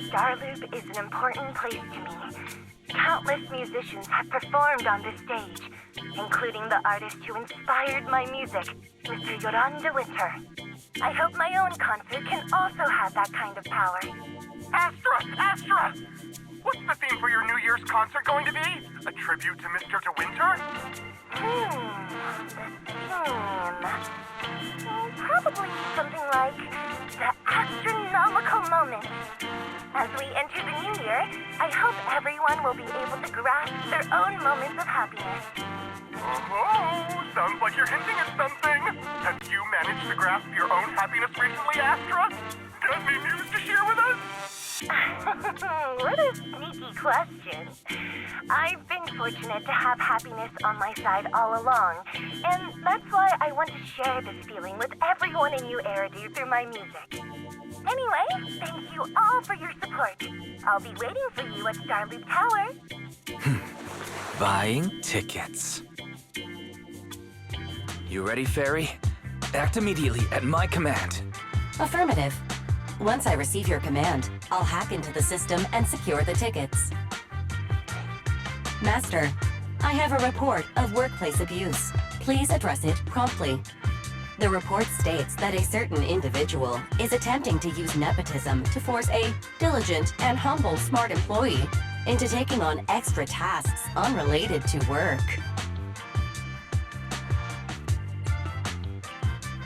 Starloop is an important place to me. Countless musicians have performed on this stage, including the artist who inspired my music, Mr. Yoran de Winter. I hope my own concert can also have that kind of power. Astra! What's the theme for your New Year's concert going to be? A tribute to Mr. De Winter? Probably something like the astronomical moment. As we enter the new year, I hope everyone will be able to grasp their own moments of happiness. Oh, sounds like you're hinting at something. Have you managed to grasp your own happiness recently, Astra? Got any news to share with us? What a sneaky question. I've been fortunate to have happiness on my side all along, and that's why I want to share this feeling with everyone in New Eridu through my music. Anyway, thank you all for your support. I'll be waiting for you at Starloop Tower. Buying tickets. You ready, Fairy? Act immediately at my command. Affirmative. Once I receive your command, I'll hack into the system and secure the tickets. Master, I have a report of workplace abuse. Please address it promptly. The report states that a certain individual is attempting to use nepotism to force a diligent and humble smart employee into taking on extra tasks unrelated to work.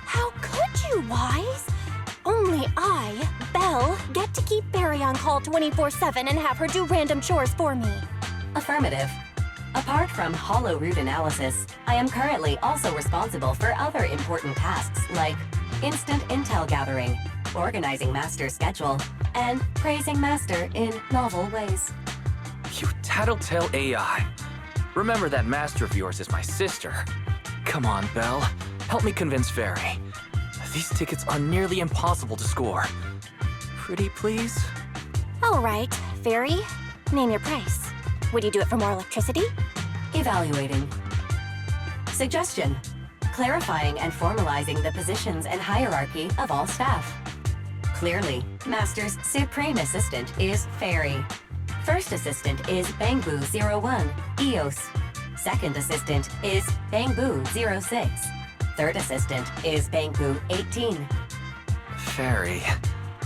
How could you, Wise? Only I, Belle, get to keep Barry on call 24/7 and have her do random chores for me. Affirmative. Apart from hollow root analysis, I am currently also responsible for other important tasks like instant intel gathering, organizing Master's schedule, and praising Master in novel ways. You tattletale AI. Remember that Master of yours is my sister. Come on, Belle. Help me convince Fairy. These tickets are nearly impossible to score. Pretty please? All right, Fairy, name your price. Would you do it for more electricity? Evaluating. Suggestion. Clarifying and formalizing the positions and hierarchy of all staff. Clearly, Master's Supreme Assistant is Fairy. First Assistant is Bangbu01, EOS. Second Assistant is Bangbu06. Third Assistant is Bangbu18. Fairy,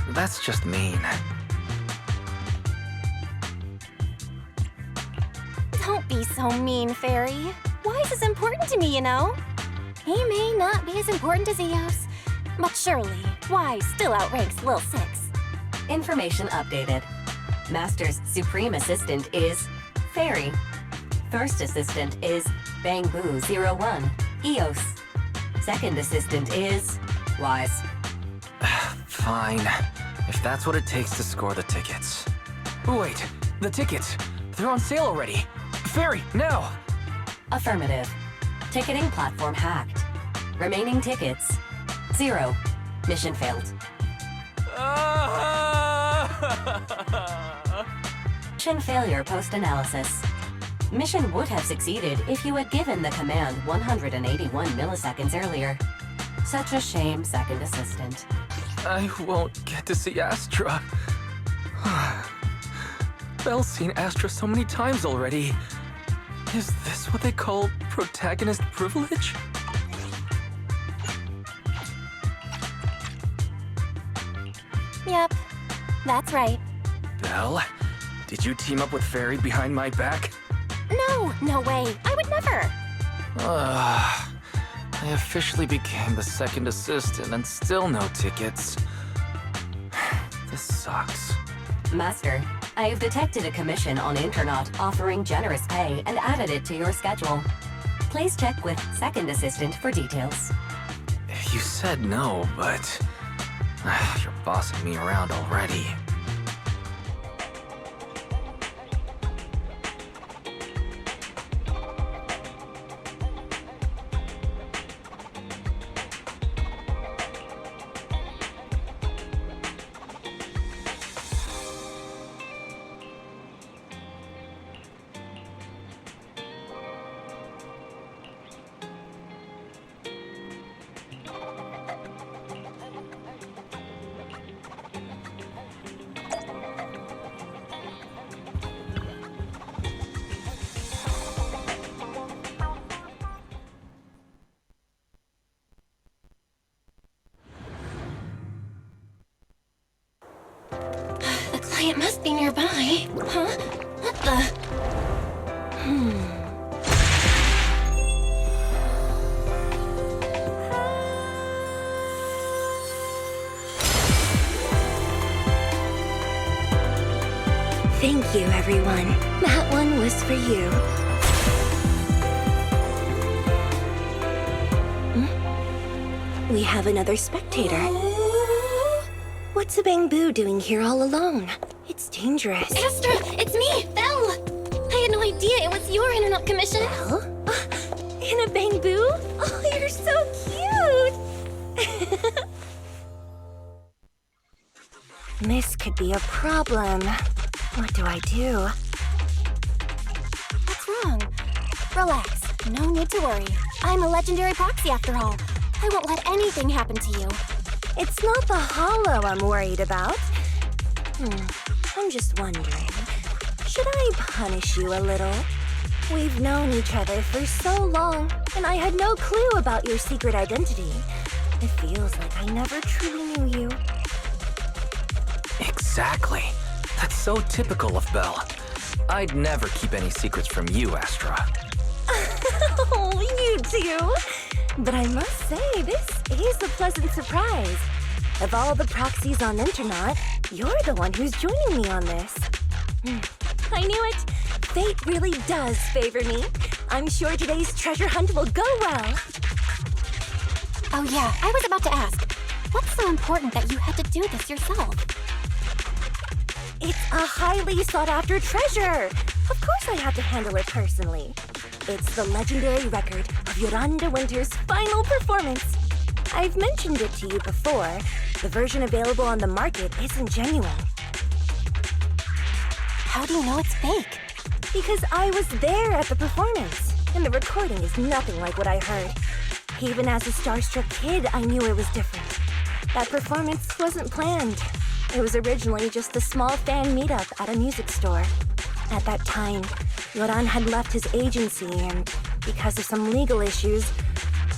that's just mean. Don't be so mean, Fairy. Wise is important to me, you know. He may not be as important as Eos, but surely Wise still outranks Lil Six. Information updated. Master's Supreme Assistant is Fairy. First Assistant is Bangbu01, EOS. Second Assistant is Wise. Fine, if that's what it takes to score the tickets. Wait, the tickets! They're on sale already! Fairy, now! Affirmative. Ticketing platform hacked. Remaining tickets 0. Mission failed. Mission failure post-analysis. Mission would have succeeded if you had given the command 181 milliseconds earlier. Such a shame, Second Assistant. I won't get to see Astra. Belle's seen Astra so many times already. Is this what they call protagonist privilege? Yep, that's right. Belle, did you team up with Fairy behind my back? No way. I would never. I officially became the second assistant and still no tickets. This sucks. Master, I have detected a commission on Internaut offering generous pay and added it to your schedule. Please check with Second Assistant for details. You said no, but you're bossing me around already. It must be nearby. Huh? What the? Thank you, everyone. That one was for you. We have another spectator. What's a bamboo doing here all alone? It's dangerous. Astra, it's me, Belle! I had no idea it was your internet commission. Belle? In a bamboo? Oh, you're so cute! This could be a problem. What do I do? What's wrong? Relax. No need to worry. I'm a legendary proxy after all. I won't let anything happen to you. It's not the hollow I'm worried about. I'm just wondering, should I punish you a little? We've known each other for so long, and I had no clue about your secret identity. It feels like I never truly knew you. Exactly. That's so typical of Belle. I'd never keep any secrets from you, Astra. Oh, you too. But I must say, this is a pleasant surprise. Of all the proxies on Internet, you're the one who's joining me on this. I knew it. Fate really does favor me. I'm sure today's treasure hunt will go well. Oh yeah, I was about to ask. What's so important that you had to do this yourself? It's a highly sought-after treasure. Of course I have to handle it personally. It's the legendary record of Yolanda Winter's final performance. I've mentioned it to you before. The version available on the market isn't genuine. How do you know it's fake? Because I was there at the performance, and the recording is nothing like what I heard. Even as a starstruck kid, I knew it was different. That performance wasn't planned. It was originally just a small fan meetup at a music store. At that time, Yoran had left his agency, and because of some legal issues,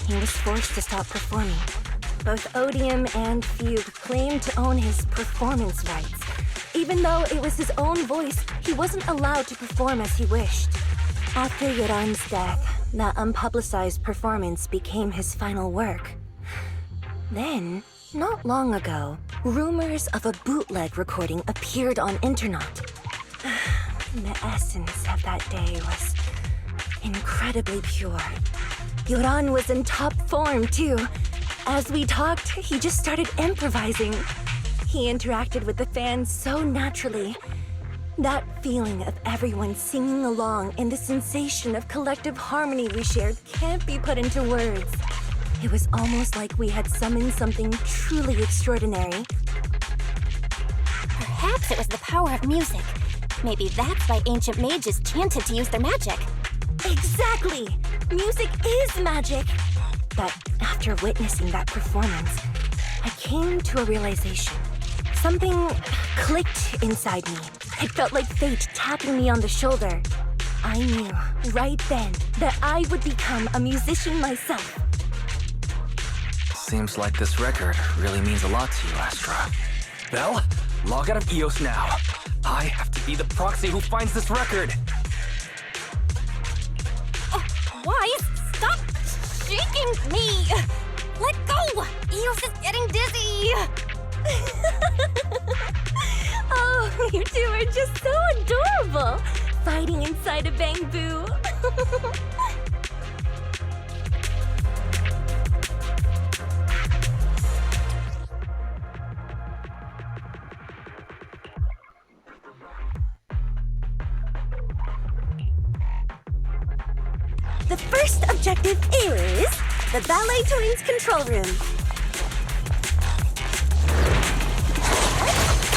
he was forced to stop performing. Both Odium and Fugue claimed to own his performance rights. Even though it was his own voice, he wasn't allowed to perform as he wished. After Yoran's death, that unpublicized performance became his final work. Then, not long ago, rumors of a bootleg recording appeared on Internet. The essence of that day was incredibly pure. Yoran was in top form, too. As we talked, he just started improvising. He interacted with the fans so naturally. That feeling of everyone singing along and the sensation of collective harmony we shared can't be put into words. It was almost like we had summoned something truly extraordinary. Perhaps it was the power of music. Maybe that's why ancient mages chanted to use their magic. Exactly! Music is magic! But after witnessing that performance, I came to a realization. Something clicked inside me. It felt like fate tapping me on the shoulder. I knew right then that I would become a musician myself. Seems like this record really means a lot to you, Astra. Belle, log out of EOS now. I have to be the proxy who finds this record. Why? Stop shaking me! Let go! Eos is getting dizzy! Oh, you two are just so adorable! Fighting inside a bamboo. The first objective is the Ballet Twins control room.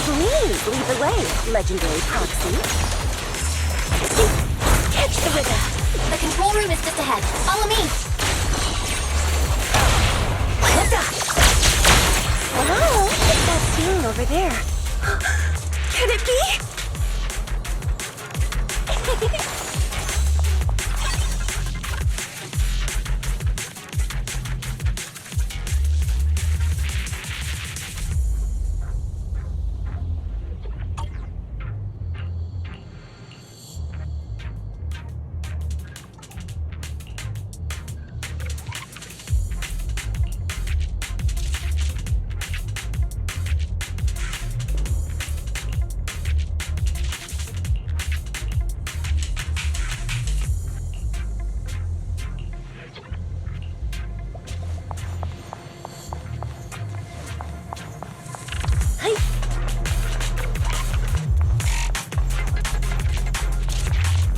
Please lead the way, legendary proxy. Catch the rhythm. The control room is just ahead. Follow me! Wow, what's that thing over there? Could it be?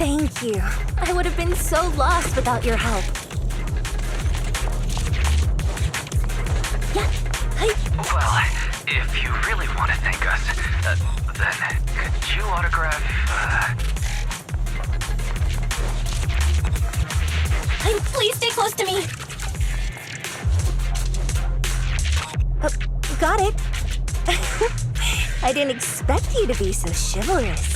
Thank you. I would have been so lost without your help. Yeah, Well, if you really want to thank us, then could you autograph, Please stay close to me. Got it. I didn't expect you to be so chivalrous.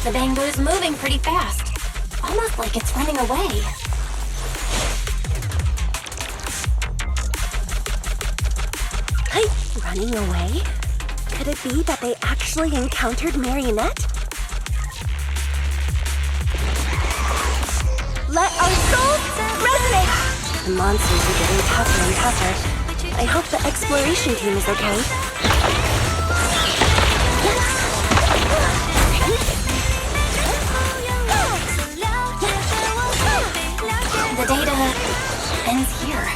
The bamboo's moving pretty fast. Almost like it's running away. Hey, running away? Could it be that they actually encountered Marionette? Let our souls resonate! The monsters are getting tougher and tougher. I hope the exploration team is okay. The data ends here.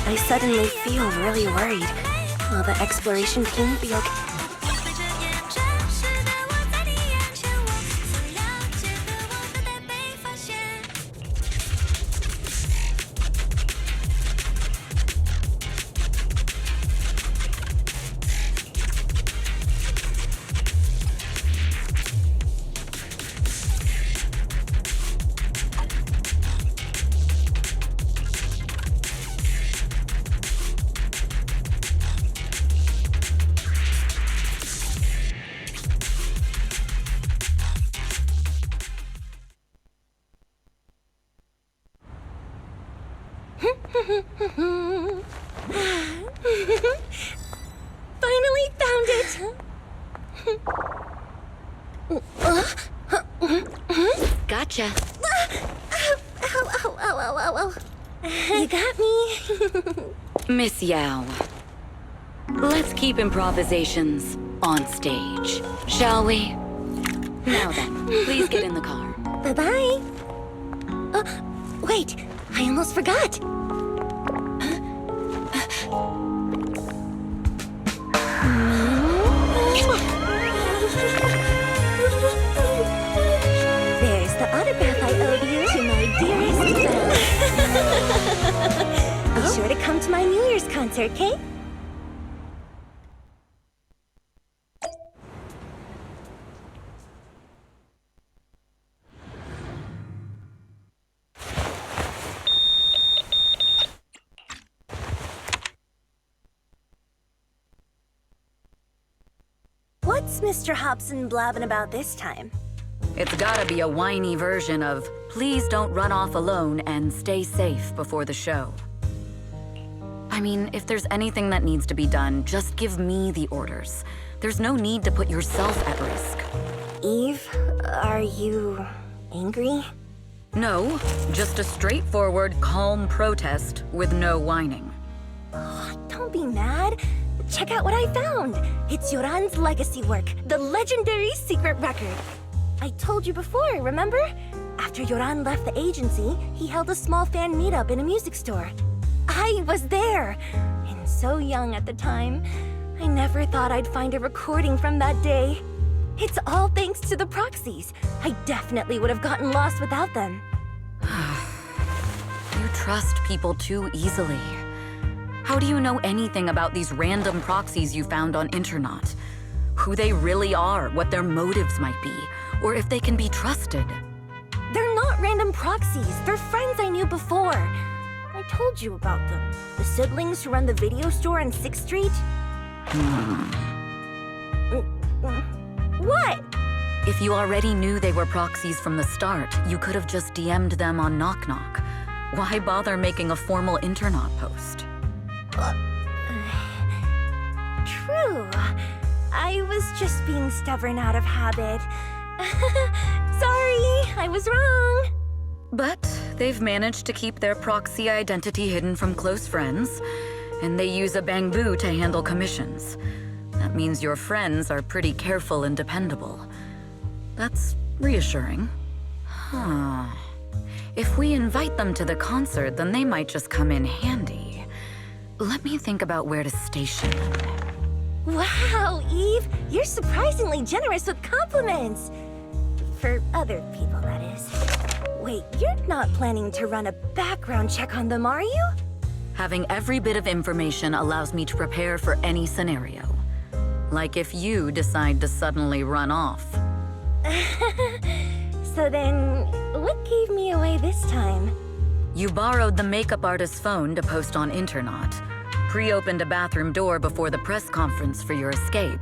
I suddenly feel really worried. Will the exploration team be okay? Finally found it! Gotcha. Ow. You got me. Miss Yao, let's keep improvisations on stage, shall we? Now then, please get in the car. Bye-bye. Wait, I almost forgot. There's the autograph I owed you to my dearest Belle. Be sure to come to my New Year's concert, okay? What's Mr. Hobson blabbing about this time? It's gotta be a whiny version of, please don't run off alone and stay safe before the show. I mean, if there's anything that needs to be done, just give me the orders. There's no need to put yourself at risk. Eve, are you angry? No, just a straightforward, calm protest with no whining. Don't be mad. Check out what I found. It's Yoran's legacy work, the legendary secret record. I told you before, remember? After Yoran left the agency, he held a small fan meetup in a music store. I was there, and so young at the time. I never thought I'd find a recording from that day. It's all thanks to the proxies. I definitely would have gotten lost without them. You trust people too easily. How do you know anything about these random proxies you found on Internet? Who they really are, what their motives might be, or if they can be trusted? They're not random proxies. They're friends I knew before. I told you about them. The siblings who run the video store on 6th Street. What? If you already knew they were proxies from the start, you could have just DM'd them on Knock Knock. Why bother making a formal internaut post? True. I was just being stubborn out of habit. Sorry, I was wrong. But they've managed to keep their proxy identity hidden from close friends, and they use a bamboo to handle commissions. That means your friends are pretty careful and dependable. That's reassuring. Huh. If we invite them to the concert, then they might just come in handy. Let me think about where to station them. Wow, Eve, you're surprisingly generous with compliments. For other people, that is. Wait, you're not planning to run a background check on them, are you? Having every bit of information allows me to prepare for any scenario. Like if you decide to suddenly run off. So then, what gave me away this time? You borrowed the makeup artist's phone to post on Internaut, pre-opened a bathroom door before the press conference for your escape.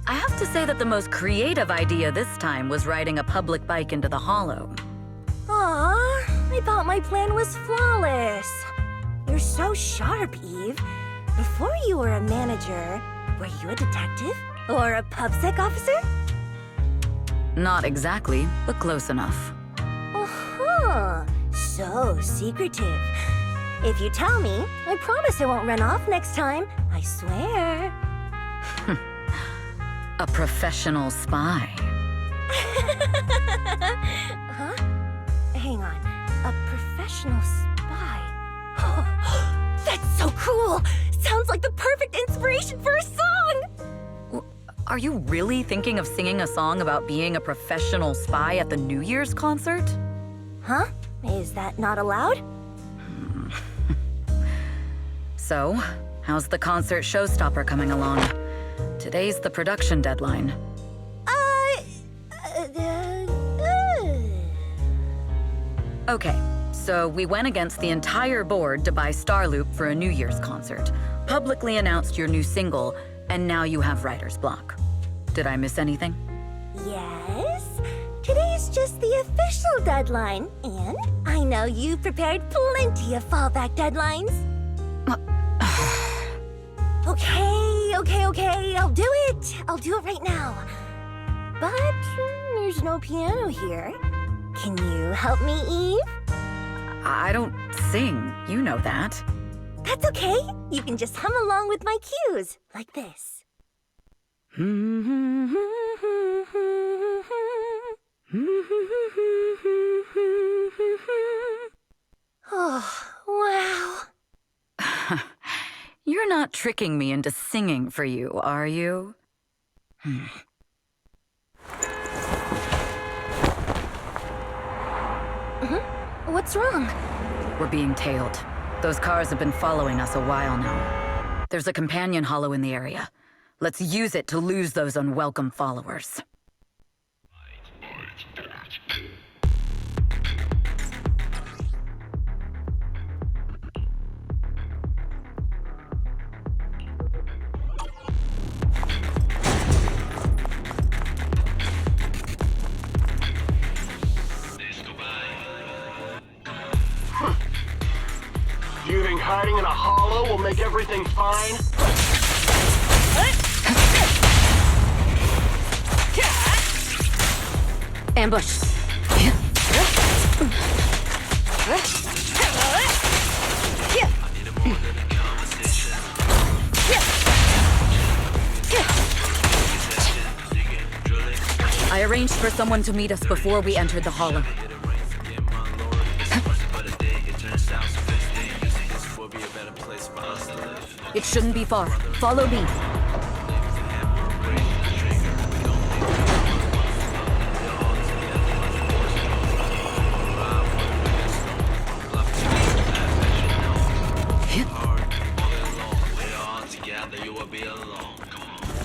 I have to say that the most creative idea this time was riding a public bike into the hollow. Aw, I thought my plan was flawless. You're so sharp, Eve. Before you were a manager, were you a detective? Or a PubSec officer? Not exactly, but close enough. Uh-huh. So secretive. If you tell me, I promise I won't run off next time. I swear. A professional spy. Huh? Hang on. A professional spy. That's so cool! Sounds like the perfect inspiration for a song! Are you really thinking of singing a song about being a professional spy at the New Year's concert? Huh? Is that not allowed? So, how's the concert showstopper coming along? Today's the production deadline. Okay, so we went against the entire board to buy Starloop for a New Year's concert, publicly announced your new single, and now you have writer's block. Did I miss anything? Yes. Today's just the official deadline, and I know you've prepared plenty of fallback deadlines. Okay, I'll do it. I'll do it right now. But there's no piano here. Can you help me, Eve? I don't sing, you know that. That's okay. You can just hum along with my cues, like this. Oh, wow. You're not tricking me into singing for you, are you? What's wrong? We're being tailed. Those cars have been following us a while now. There's a companion hollow in the area. Let's use it to lose those unwelcome followers. Do you think hiding in a hollow will make everything fine? Ambush! I arranged for someone to meet us before we entered the hollow. It shouldn't be far. Follow me.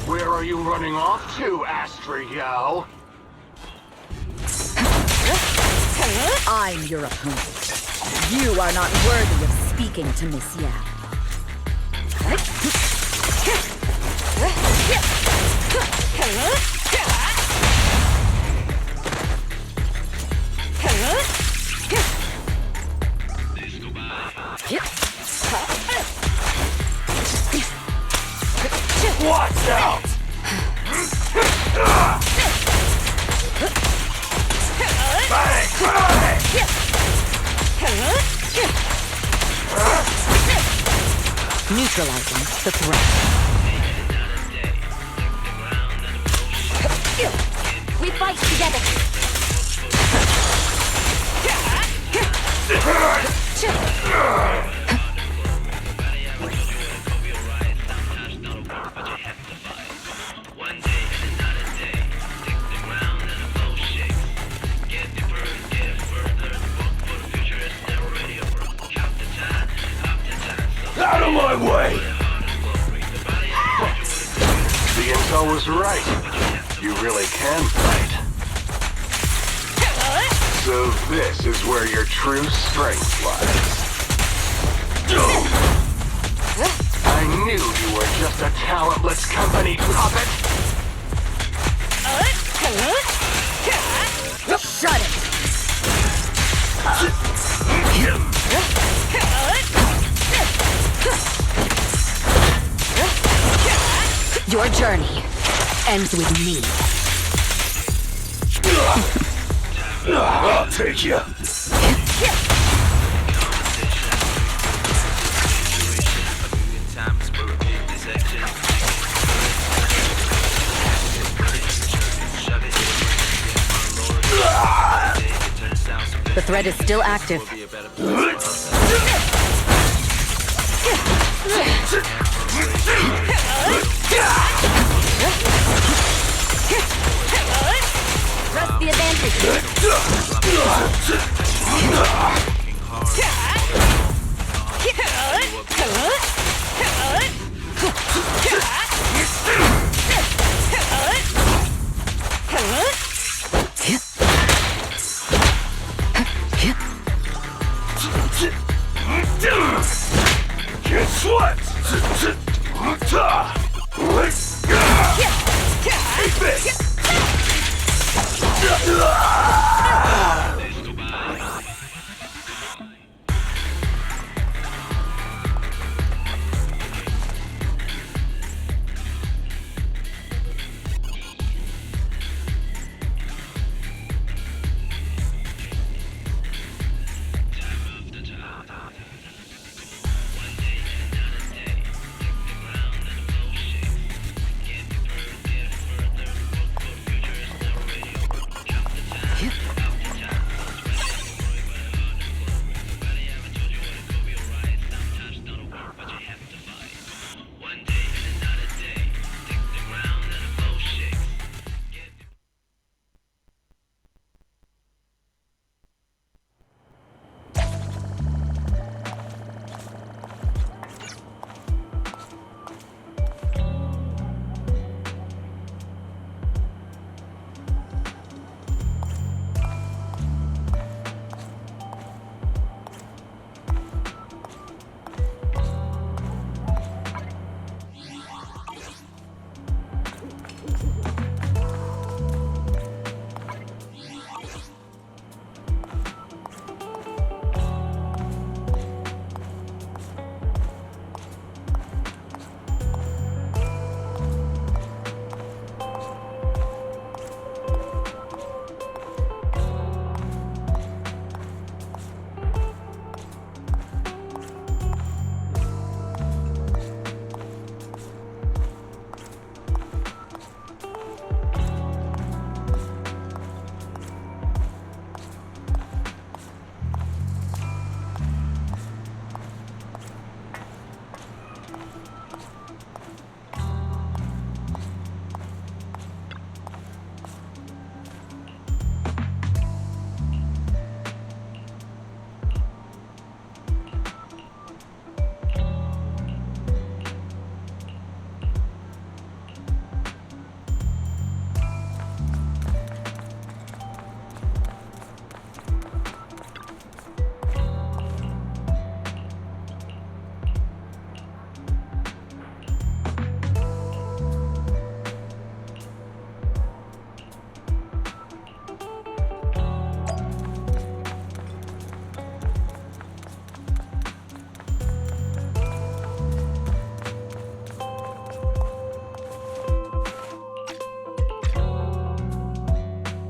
Where are you running off to, Astro-Yo? I'm your opponent. You are not worthy of speaking to Miss Yao. Neutralizing the threat. We fight together. Out of my way! The intel was right. You really can fight. So this is where your true strength lies. I knew you were just a talentless company puppet. Shut it! Your journey ends with me. I'll take you. The threat is still active. Press the advantage. Guess what?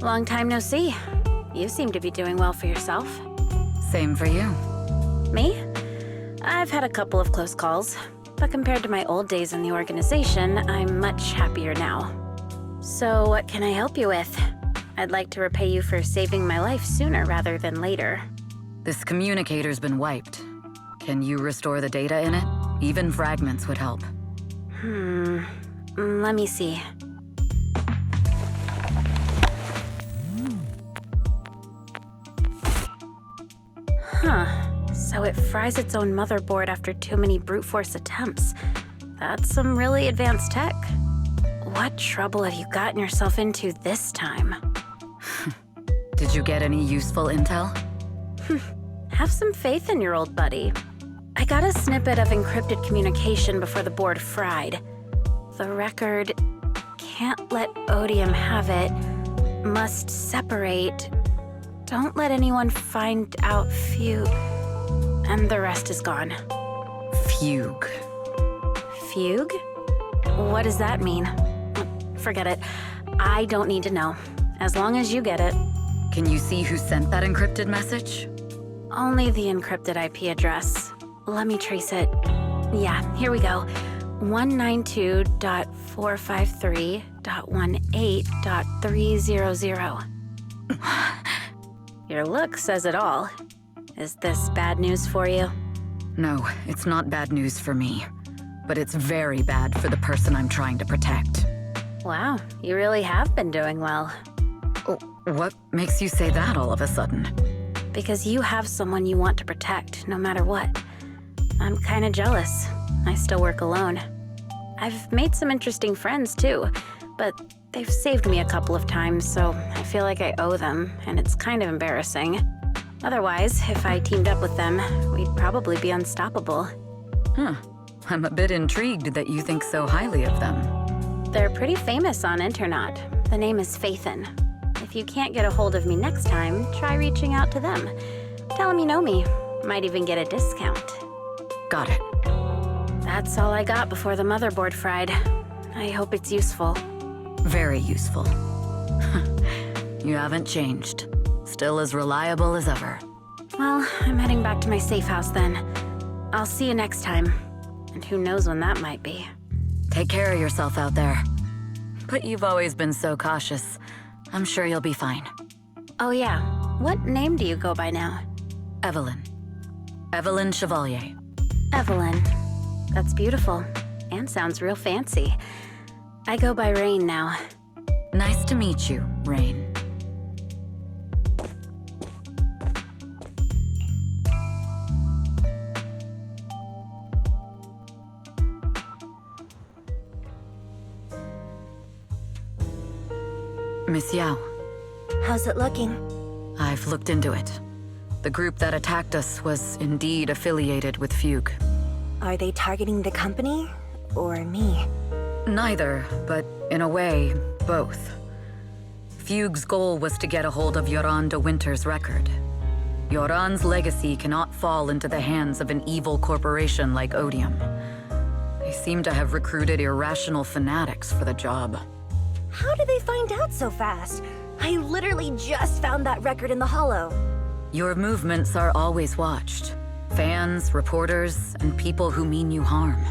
Long time no see. You seem to be doing well for yourself. Same for you. Me? I've had a couple of close calls. but compared to my old days in the organization, I'm much happier now. So what can I help you with? I'd like to repay you for saving my life sooner rather than later. This communicator's been wiped. Can you restore the data in it? Even fragments would help. Let me see. So it fries its own motherboard after too many brute force attempts. That's some really advanced tech. What trouble have you gotten yourself into this time? Did you get any useful intel? Have some faith in your old buddy. I got a snippet of encrypted communication before the board fried. The record can't let Odium have it. Must separate. Don't let anyone find out Fugue. And the rest is gone. Fugue. Fugue? What does that mean? Forget it. I don't need to know. As long as you get it. Can you see who sent that encrypted message? Only the encrypted IP address. Let me trace it. Yeah, here we go. 192.453.18.300. Your look says it all. Is this bad news for you? No, it's not bad news for me. But it's very bad for the person I'm trying to protect. Wow, you really have been doing well. Oh, what makes you say that all of a sudden? Because you have someone you want to protect, no matter what. I'm kinda jealous. I still work alone. I've made some interesting friends, too, but they've saved me a couple of times, so I feel like I owe them, and it's kind of embarrassing. Otherwise, if I teamed up with them, we'd probably be unstoppable. I'm a bit intrigued that you think so highly of them. They're pretty famous on Internet. The name is Phaethon. If you can't get a hold of me next time, try reaching out to them. Tell them you know me. Might even get a discount. Got it. That's all I got before the motherboard fried. I hope it's useful. Very useful. You haven't changed. Still as reliable as ever. Well, I'm heading back to my safe house then. I'll see you next time. And who knows when that might be. Take care of yourself out there. But you've always been so cautious. I'm sure you'll be fine. Oh yeah, what name do you go by now? Evelyn. Evelyn Chevalier. Evelyn. That's beautiful. And sounds real fancy. I go by Rain now. Nice to meet you, Rain. Miss Yao. How's it looking? I've looked into it. The group that attacked us was indeed affiliated with Fugue. Are they targeting the company or me? Neither, but in a way, both. Fugue's goal was to get a hold of Yoran de Winter's record. Yoran's legacy cannot fall into the hands of an evil corporation like Odium. They seem to have recruited irrational fanatics for the job. How did they find out so fast? I literally just found that record in the hollow. Your movements are always watched. Fans, reporters, and people who mean you harm.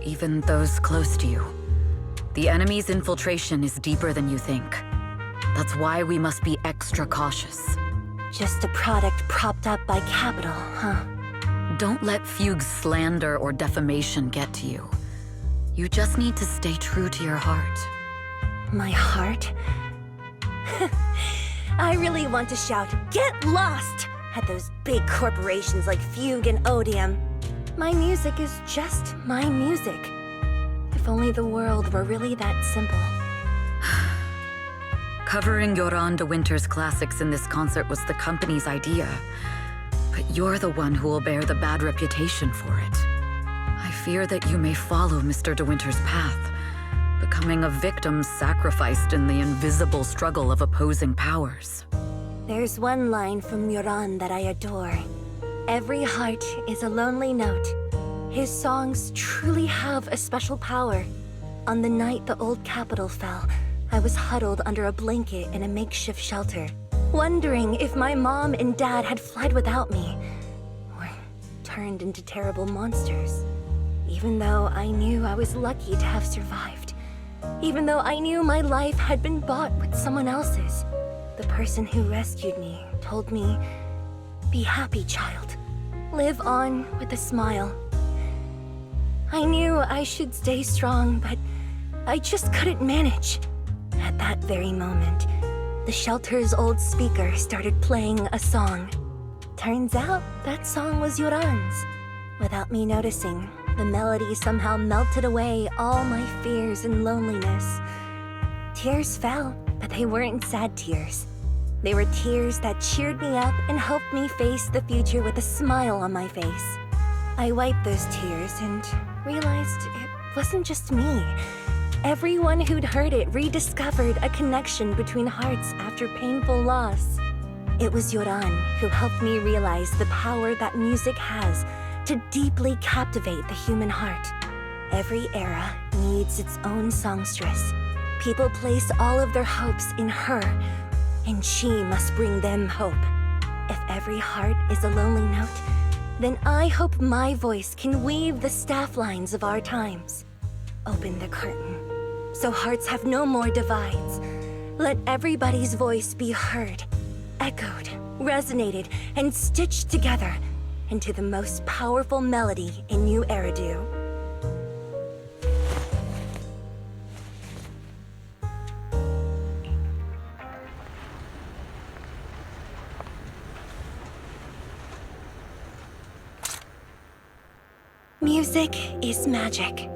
Even those close to you. The enemy's infiltration is deeper than you think. That's why we must be extra cautious. Just a product propped up by capital, huh? Don't let Fugue's slander or defamation get to you. You just need to stay true to your heart. My heart? I really want to shout, "Get lost!" at those big corporations like Fugue and Odium. My music is just my music. If only the world were really that simple. Covering Yoran de Winter's classics in this concert was the company's idea. But you're the one who will bear the bad reputation for it. I fear that you may follow Mr. de Winter's path, becoming a victim sacrificed in the invisible struggle of opposing powers. There's one line from Yoran that I adore. Every heart is a lonely note. His songs truly have a special power. On the night the old capital fell, I was huddled under a blanket in a makeshift shelter, wondering if my mom and dad had fled without me, or turned into terrible monsters. Even though I knew I was lucky to have survived. Even though I knew my life had been bought with someone else's. The person who rescued me told me, "Be happy, child. Live on with a smile." I knew I should stay strong, but I just couldn't manage. At that very moment, the shelter's old speaker started playing a song. Turns out that song was Yoran's. Without me noticing, the melody somehow melted away all my fears and loneliness. Tears fell, but they weren't sad tears. They were tears that cheered me up and helped me face the future with a smile on my face. I wiped those tears and realized it wasn't just me. Everyone who'd heard it rediscovered a connection between hearts after painful loss. It was Yoran who helped me realize the power that music has to deeply captivate the human heart. Every era needs its own songstress. People place all of their hopes in her, and she must bring them hope. If every heart is a lonely note, then I hope my voice can weave the staff lines of our times. Open the curtain, so hearts have no more divides. Let everybody's voice be heard, echoed, resonated, and stitched together into the most powerful melody in New Eridu. Music is magic.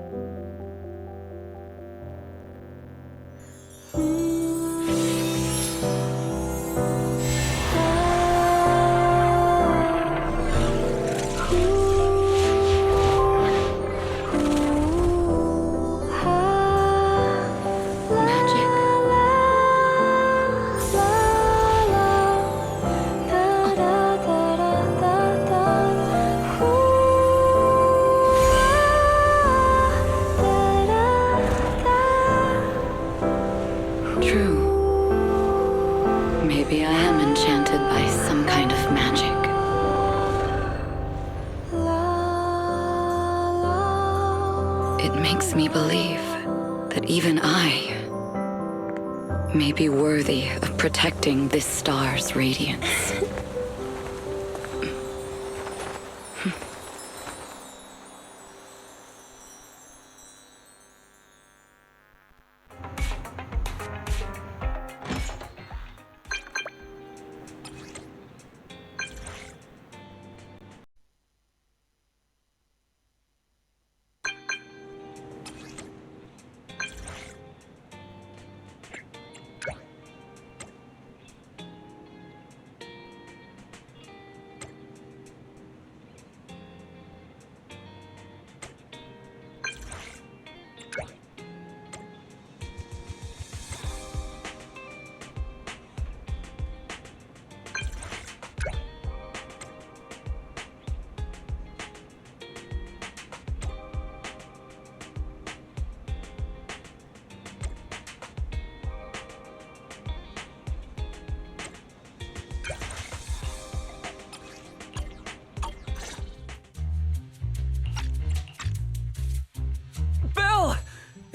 Maybe I am enchanted by some kind of magic. It makes me believe that even I may be worthy of protecting this star's radiance.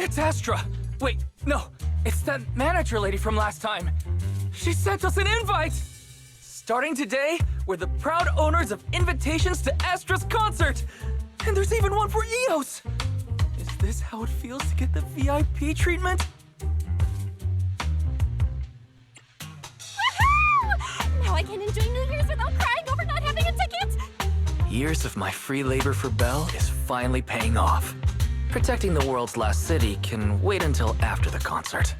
It's Astra! Wait, no, it's that manager lady from last time. She sent us an invite! Starting today, we're the proud owners of invitations to Astra's concert! And there's even one for EOS! Is this how it feels to get the VIP treatment? Woohoo! Now I can enjoy New Year's without crying over not having a ticket! Years of my free labor for Belle is finally paying off. Protecting the world's last city can wait until after the concert.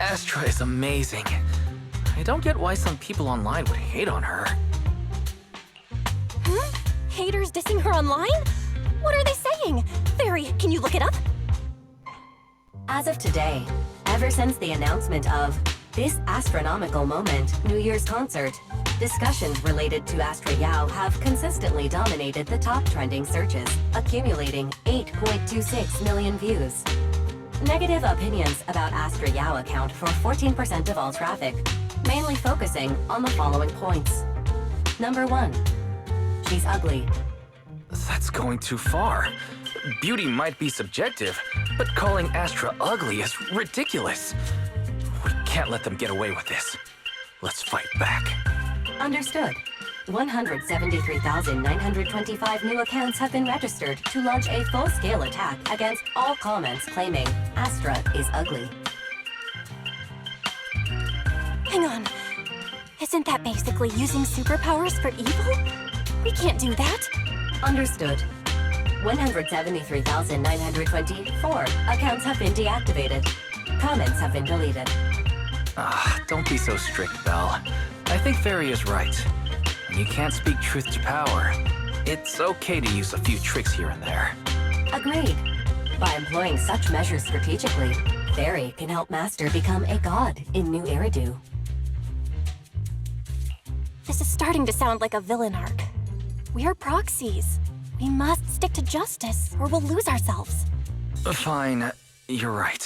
Astra is amazing. I don't get why some people online would hate on her. Huh? Haters dissing her online? What are they saying? Fairy, can you look it up? As of today, ever since the announcement of this astronomical moment, New Year's concert, discussions related to Astra Yao have consistently dominated the top trending searches, accumulating 8.26 million views. Negative opinions about Astra Yao account for 14% of all traffic, mainly focusing on the following points. Number 1, she's ugly. That's going too far. beauty might be subjective, but calling Astra ugly is ridiculous. We can't let them get away with this. Let's fight back. Understood. 173,925 new accounts have been registered to launch a full-scale attack against all comments claiming Astra is ugly. Hang on. Isn't that basically using superpowers for evil? We can't do that. Understood. 173,924 accounts have been deactivated. Comments have been deleted. Don't be so strict, Belle. I think Fairy is right. When you can't speak truth to power, it's okay to use a few tricks here and there. Agreed. By employing such measures strategically, Fairy can help Master become a god in New Eridu. This is starting to sound like a villain arc. We are proxies. We must stick to justice, or we'll lose ourselves. Fine, you're right.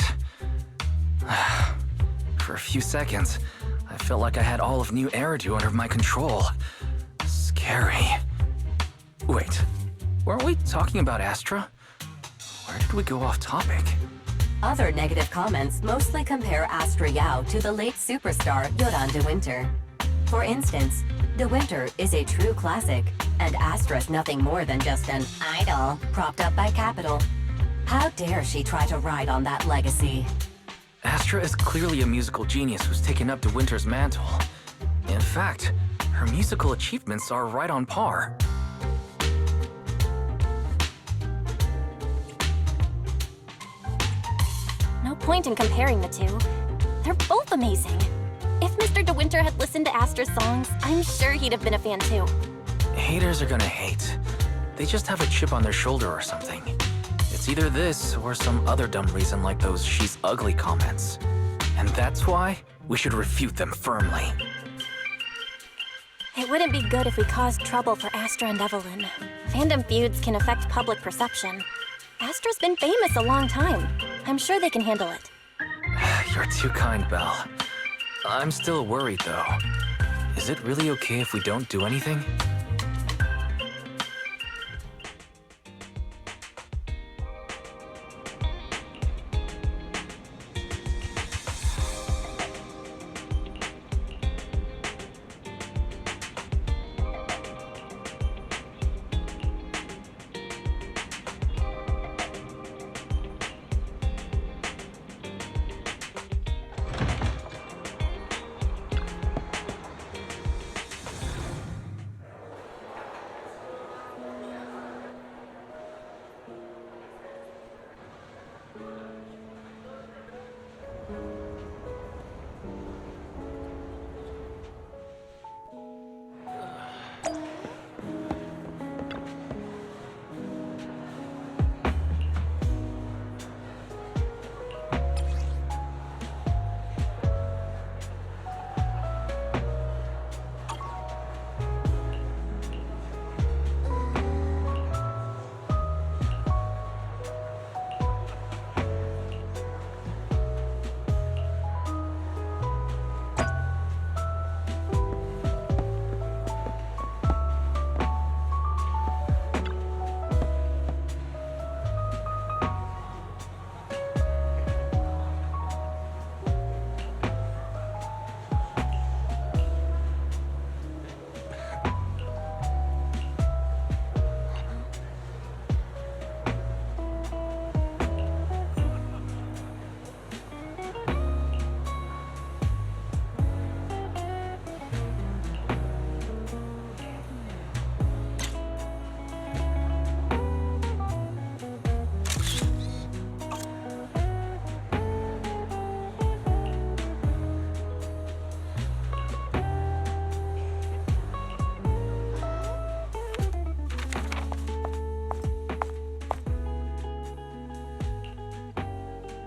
For a few seconds, I felt like I had all of New Eridu under my control. Scary. Wait, weren't we talking about Astra? Where did we go off topic? Other negative comments mostly compare Astra Yao to the late superstar Yoran de Winter. For instance, De Winter is a true classic, and Astra's nothing more than just an idol propped up by capital. How dare she try to ride on that legacy? Astra is clearly a musical genius who's taken up De Winter's mantle. In fact, her musical achievements are right on par. No point in comparing the two. They're both amazing. If Mr. De Winter had listened to Astra's songs, I'm sure he'd have been a fan too. Haters are gonna hate. They just have a chip on their shoulder or something. It's either this or some other dumb reason like those "she's ugly" comments. And that's why we should refute them firmly. It wouldn't be good if we caused trouble for Astra and Evelyn. Fandom feuds can affect public perception. Astra's been famous a long time. I'm sure they can handle it. You're too kind, Belle. I'm still worried, though. Is it really okay if we don't do anything?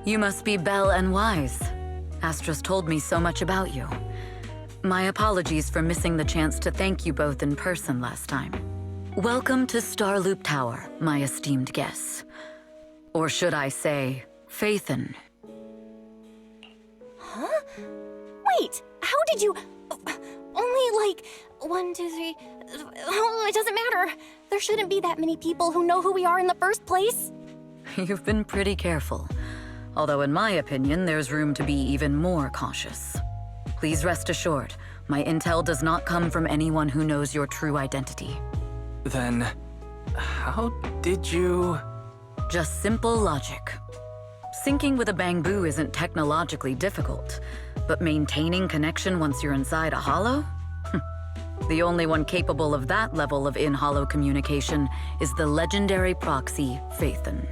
You must be Belle and Wise. Astra's told me so much about you. My apologies for missing the chance to thank you both in person last time. Welcome to Starloop Tower, my esteemed guests. Or should I say, Faithin. Huh? Wait, how did you... Only like 1, 2, 3... Oh, it doesn't matter. There shouldn't be that many people who know who we are in the first place. You've been pretty careful. Although in my opinion, there's room to be even more cautious. Please rest assured, my intel does not come from anyone who knows your true identity. Then, how did you... Just simple logic. Syncing with a bamboo isn't technologically difficult, but maintaining connection once you're inside a hollow? The only one capable of that level of in-hollow communication is the legendary proxy, Phaethon.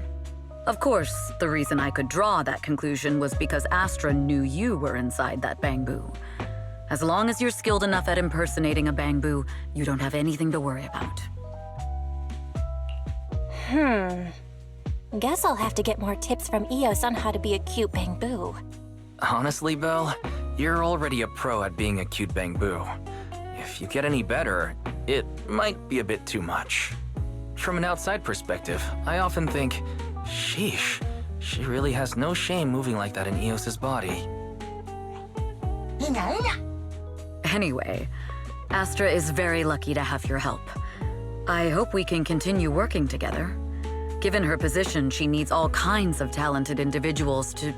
Of course, the reason I could draw that conclusion was because Astra knew you were inside that bamboo. As long as you're skilled enough at impersonating a bamboo, you don't have anything to worry about. Guess I'll have to get more tips from Eos on how to be a cute bamboo. Honestly, Belle, you're already a pro at being a cute bamboo. If you get any better, it might be a bit too much. From an outside perspective, I often think, sheesh, she really has no shame moving like that in Eos's body. Anyway, Astra is very lucky to have your help. I hope we can continue working together. Given her position, she needs all kinds of talented individuals to...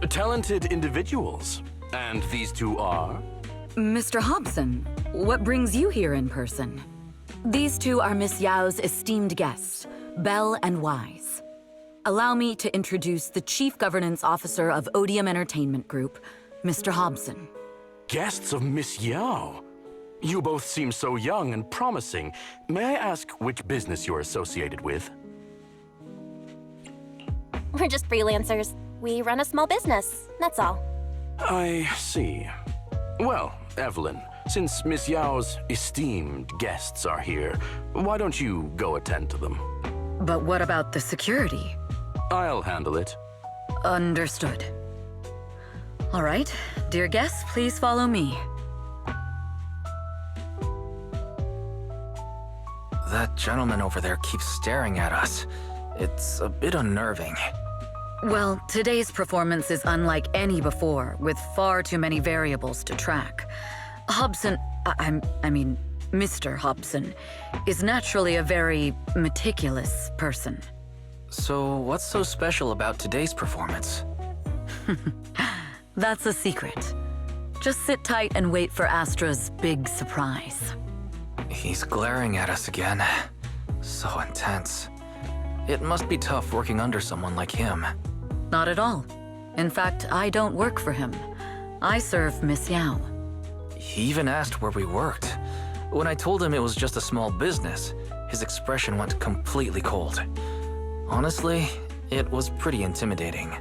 Talented individuals? And these two are? Mr. Hobson, what brings you here in person? These two are Miss Yao's esteemed guests, Belle and Wise. Allow me to introduce the Chief Governance Officer of Odium Entertainment Group, Mr. Hobson. Guests of Miss Yao? You both seem so young and promising. May I ask which business you're associated with? We're just freelancers. We run a small business, that's all. I see. Well, Evelyn, since Miss Yao's esteemed guests are here, why don't you go attend to them? But what about the security? I'll handle it. Understood. All right, dear guests, please follow me. That gentleman over there keeps staring at us. It's a bit unnerving. Well, today's performance is unlike any before, with far too many variables to track. Hobson, I mean, Mr. Hobson, is naturally a very meticulous person. So what's so special about today's performance? That's a secret. Just sit tight and wait for Astra's big surprise. He's glaring at us again. So intense. It must be tough working under someone like him. Not at all. In fact, I don't work for him. I serve Miss Yao. He even asked where we worked. When I told him it was just a small business, his expression went completely cold. Honestly, it was pretty intimidating.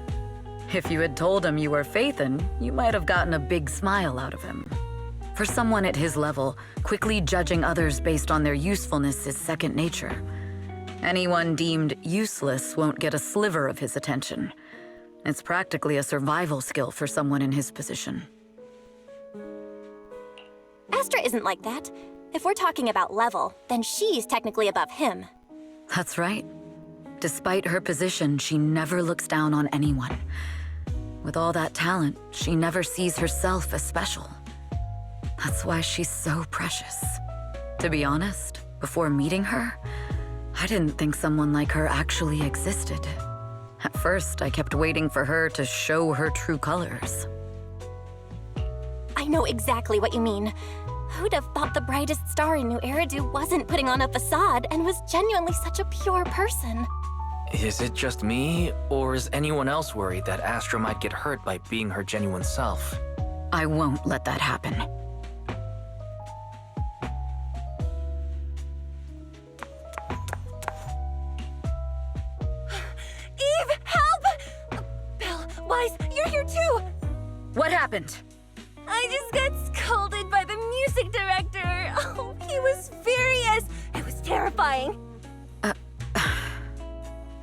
If you had told him you were Phaethon, you might have gotten a big smile out of him. For someone at his level, quickly judging others based on their usefulness is second nature. Anyone deemed useless won't get a sliver of his attention. It's practically a survival skill for someone in his position. Astra isn't like that. If we're talking about level, then she's technically above him. That's right. Despite her position, she never looks down on anyone. With all that talent, she never sees herself as special. That's why she's so precious. To be honest, before meeting her, I didn't think someone like her actually existed. At first, I kept waiting for her to show her true colors. I know exactly what you mean. Who'd have thought the brightest star in New Eridu wasn't putting on a facade and was genuinely such a pure person? Is it just me, or is anyone else worried that Astra might get hurt by being her genuine self? I won't let that happen. Eve, help! Belle, Wise, you're here too! What happened? I just got scolded by the music director. Oh, he was furious. It was terrifying.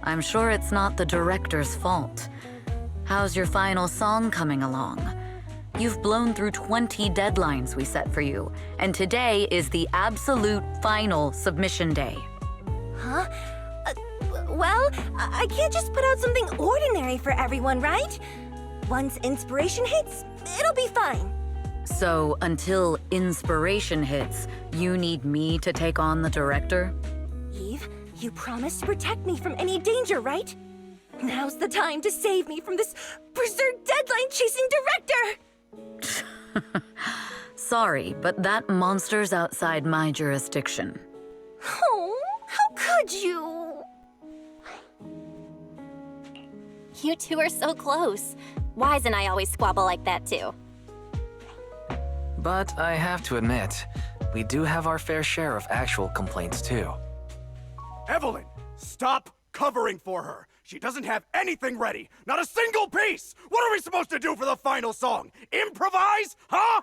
I'm sure it's not the director's fault. How's your final song coming along? You've blown through 20 deadlines we set for you, and today is the absolute final submission day. Huh? Well, I can't just put out something ordinary for everyone, right? Once inspiration hits, it'll be fine. So until inspiration hits, you need me to take on the director? Eve, You promised to protect me from any danger, right? Now's the time to save me from this berserk deadline-chasing director! Sorry, but that monster's outside my jurisdiction. Oh, how could you? You two are so close. Wise and I always squabble like that too. But I have to admit, we do have our fair share of actual complaints too. Evelyn, stop covering for her. She doesn't have anything ready. Not a single piece. What are we supposed to do for the final song? Improvise? Huh?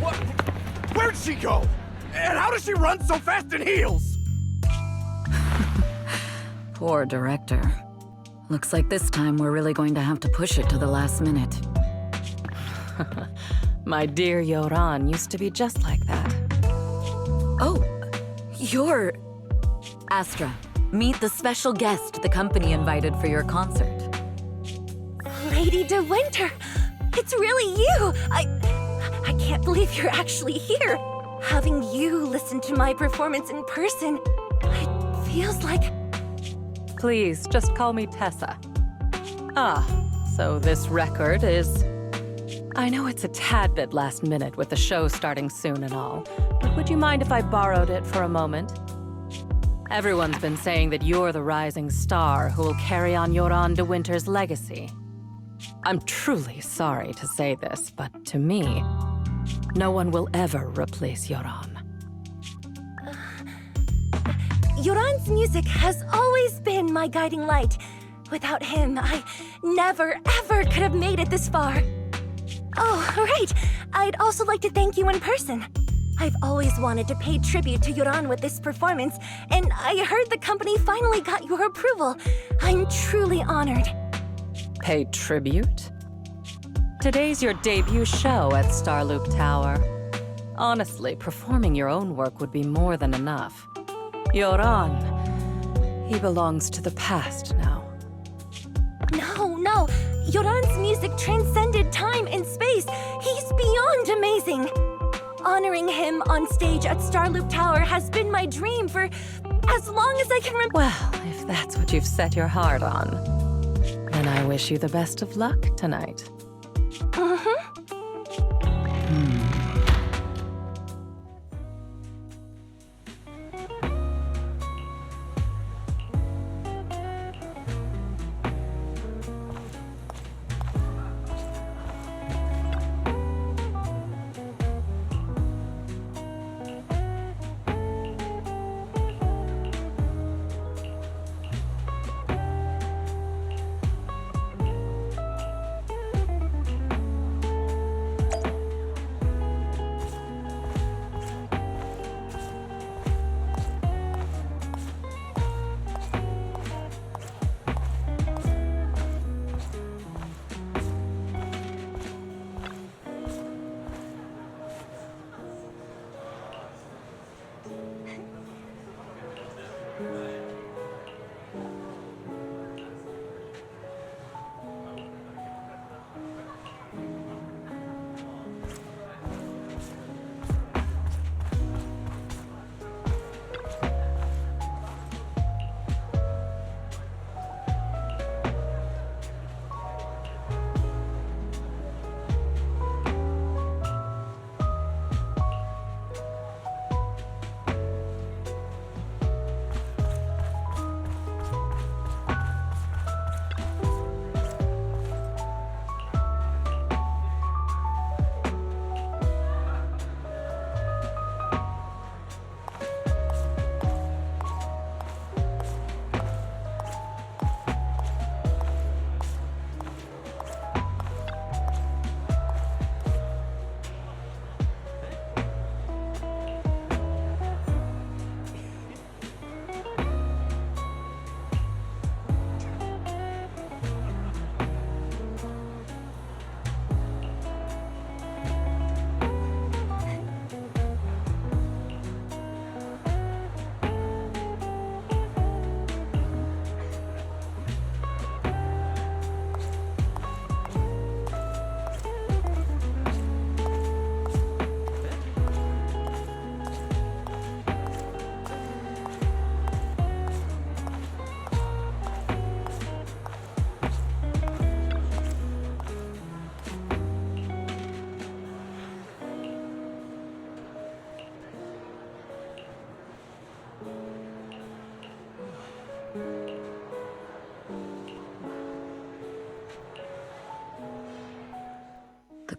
What? Where'd she go? And how does she run so fast in heels? Poor director. Looks like this time we're really going to have to push it to the last minute. My dear Yoran used to be just like that. Oh, you're... Astra, meet the special guest the company invited for your concert. Lady De Winter! It's really you! I can't believe you're actually here! Having you listen to my performance in person, it feels like... Please, just call me Tessa. Ah, so this record is... I know it's a tad bit last minute with the show starting soon and all, but would you mind if I borrowed it for a moment? Everyone's been saying that you're the rising star who will carry on Yoran De Winter's legacy. I'm truly sorry to say this, but to me, no one will ever replace Yoran. Yoran's music has always been my guiding light. Without him, I never, ever could have made it this far. Oh, right. I'd also like to thank you in person. I've always wanted to pay tribute to Yoran with this performance, and I heard the company finally got your approval. I'm truly honored. Pay tribute? Today's your debut show at Starloop Tower. Honestly, performing your own work would be more than enough. Yoran, he belongs to the past now. No. Yoran's music transcended time and space. He's beyond amazing. Honoring him on stage at Starloop Tower has been my dream for as long as I can remember. Well, if that's what you've set your heart on, then I wish you the best of luck tonight.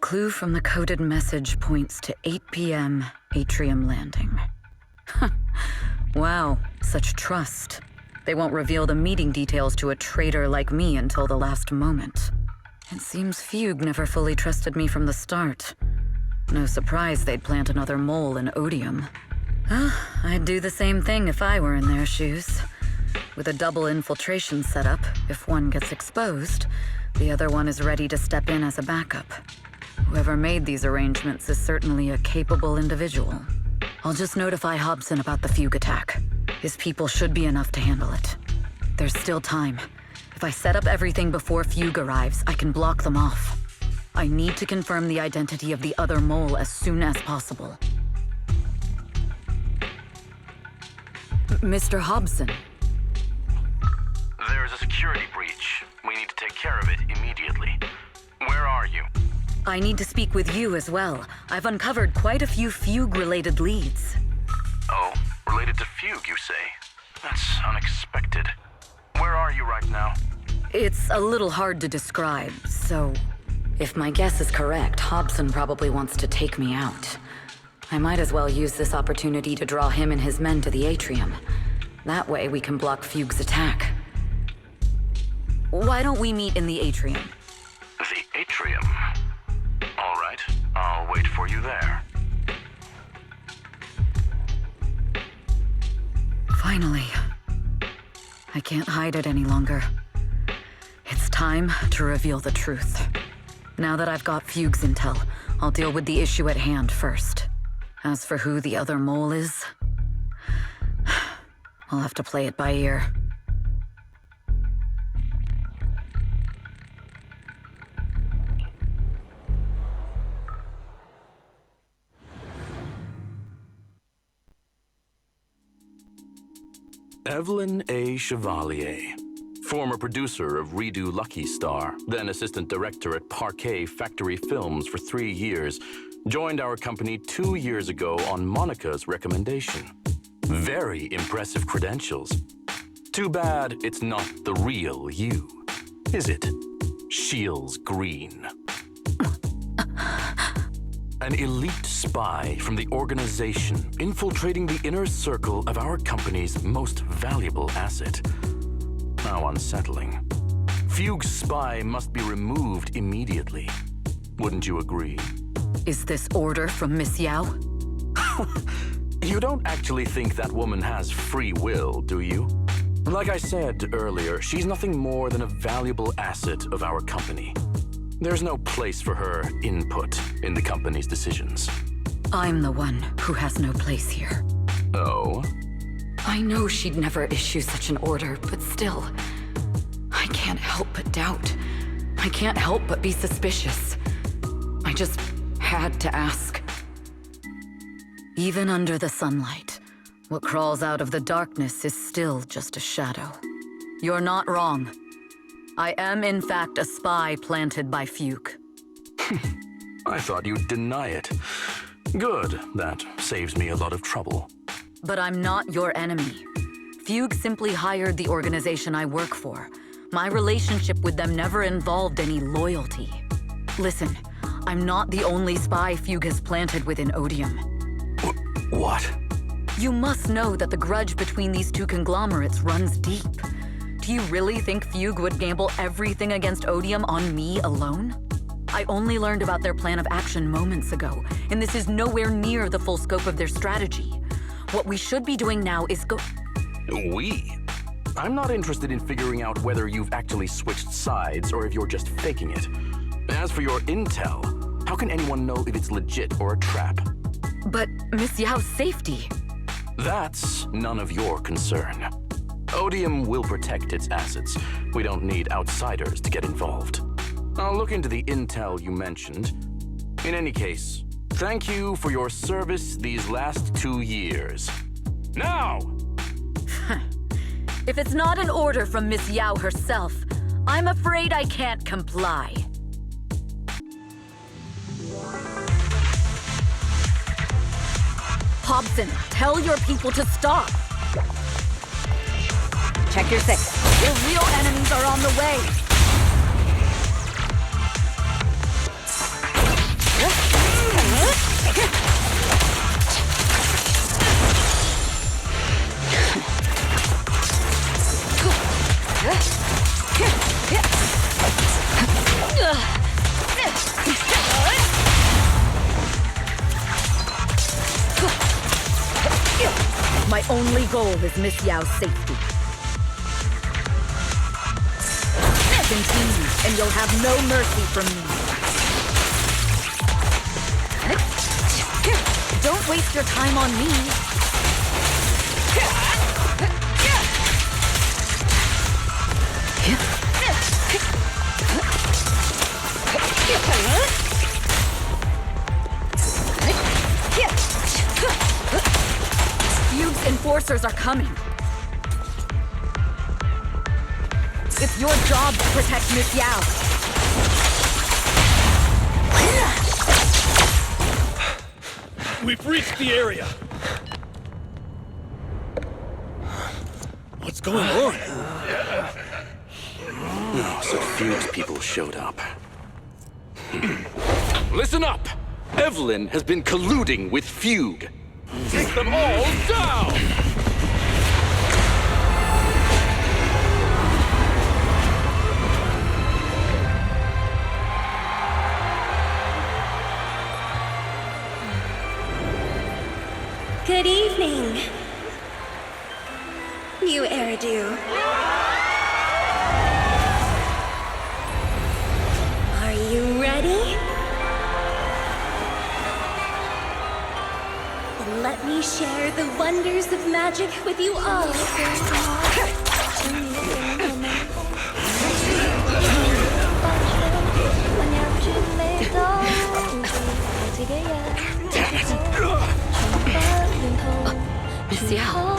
clue from the coded message points to 8 p.m. Atrium Landing. Wow, such trust. They won't reveal the meeting details to a traitor like me until the last moment. It seems Fugue never fully trusted me from the start. No surprise they'd plant another mole in Odium. I'd do the same thing if I were in their shoes. With a double infiltration setup, if one gets exposed, the other one is ready to step in as a backup. Whoever made these arrangements is certainly a capable individual. I'll just notify Hobson about the Fugue attack. His people should be enough to handle it. There's still time. If I set up everything before Fugue arrives, I can block them off. I need to confirm the identity of the other mole as soon as possible. Mr. Hobson. There is a security breach. We need to take care of it immediately. Where are you? I need to speak with you as well. I've uncovered quite a few Fugue-related leads. Oh, related to Fugue, you say? That's unexpected. Where are you right now? It's a little hard to describe, so... If my guess is correct, Hobson probably wants to take me out. I might as well use this opportunity to draw him and his men to the atrium. That way we can block Fugue's attack. Why don't we meet in the atrium? The atrium? All right, I'll wait for you there. Finally. I can't hide it any longer. It's time to reveal the truth. Now that I've got Fugue's intel, I'll deal with the issue at hand first. As for who the other mole is, I'll have to play it by ear. Evelyn A. Chevalier, former producer of Redo Lucky Star, then assistant director at Parquet Factory Films for 3 years, joined our company 2 years ago on Monica's recommendation. Very impressive credentials. Too bad it's not the real you, is it? Shields Green. An elite spy from the organization infiltrating the inner circle of our company's most valuable asset. How unsettling. Fugue's spy must be removed immediately. Wouldn't you agree? Is this order from Miss Yao? You don't actually think that woman has free will, do you? Like I said earlier, she's nothing more than a valuable asset of our company. There's no place for her input in the company's decisions. I'm the one who has no place here. Oh? I know she'd never issue such an order, but still, I can't help but doubt. I can't help but be suspicious. I just had to ask. Even under the sunlight, what crawls out of the darkness is still just a shadow. You're not wrong. I am, in fact, a spy planted by Fugue. I thought you'd deny it. Good, that saves me a lot of trouble. But I'm not your enemy. Fugue simply hired the organization I work for. My relationship with them never involved any loyalty. Listen, I'm not the only spy Fugue has planted within Odium. What? You must know that the grudge between these two conglomerates runs deep. Do you really think Fugue would gamble everything against Odium on me alone? I only learned about their plan of action moments ago, and this is nowhere near the full scope of their strategy. What we should be doing now is We? I'm not interested in figuring out whether you've actually switched sides or if you're just faking it. As for your intel, how can anyone know if it's legit or a trap? But Miss Yao's safety... That's none of your concern. Odium will protect its assets. We don't need outsiders to get involved. I'll look into the intel you mentioned. In any case, thank you for your service these last 2 years. Now! If it's not an order from Miss Yao herself, I'm afraid I can't comply. Hobson, tell your people to stop! Check your six. Your real enemies are on the way! My only goal is Miss Yao's safety. Continue, and you'll have no mercy from me. Don't waste your time on me. Fugue's enforcers are coming. It's your job to protect Miss Yao. We've reached the area. What's going on? No, so Fugue's people showed up. Listen up! Evelyn has been colluding with Fugue. Take them all down! Good evening, you Eridu. Are you ready? Then let me share the wonders of magic with you all. Miss Yao.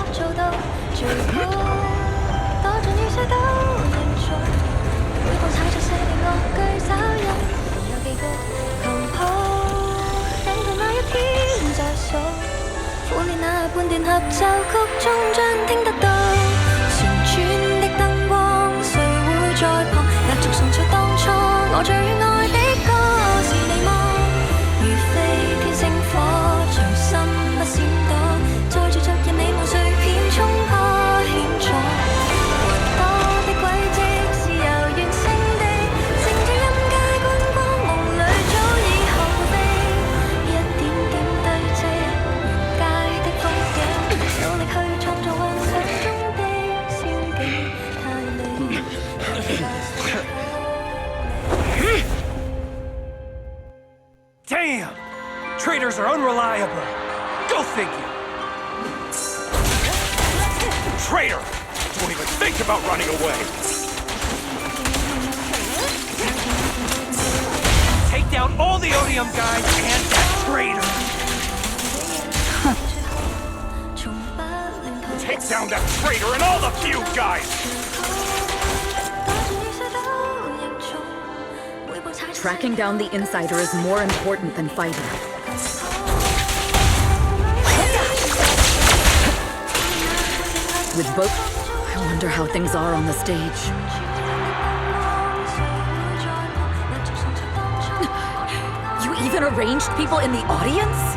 Damn! Traitors are unreliable. Go figure. Traitor! Don't even think about running away. Take down all the Odium guys and that traitor. Take down that traitor and all the few guys. Tracking down the insider is more important than fighting. With both, I wonder how things are on the stage. You even arranged people in the audience?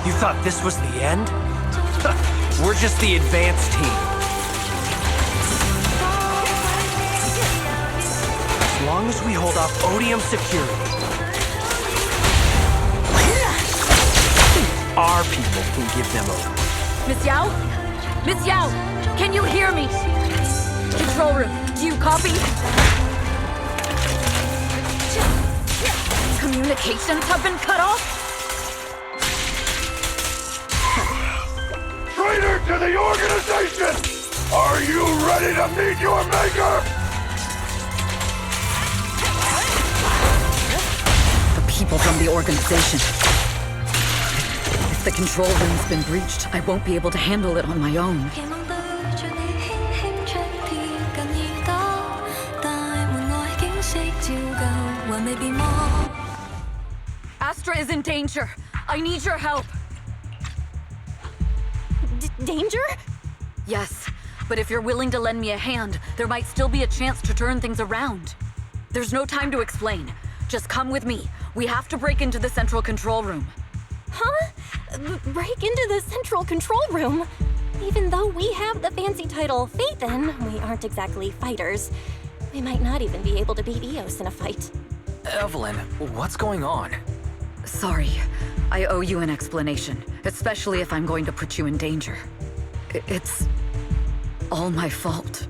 You thought this was the end? We're just the advanced team. As long as we hold off Odium security, our people can give them over. Miss Yao? Miss Yao, can you hear me? Control room, do you copy? Communications have been cut off? Traitor to the organization! Are you ready to meet your maker? The people from the organization. If the control room's been breached, I won't be able to handle it on my own. Astra is in danger. I need your help. Danger? Yes, but if you're willing to lend me a hand, there might still be a chance to turn things around. There's no time to explain. Just come with me. We have to break into the central control room. Huh? Break into the central control room? Even though we have the fancy title Phaethon, we aren't exactly fighters. We might not even be able to beat Eos in a fight. Evelyn, what's going on? Sorry, I owe you an explanation, especially if I'm going to put you in danger. It's all my fault.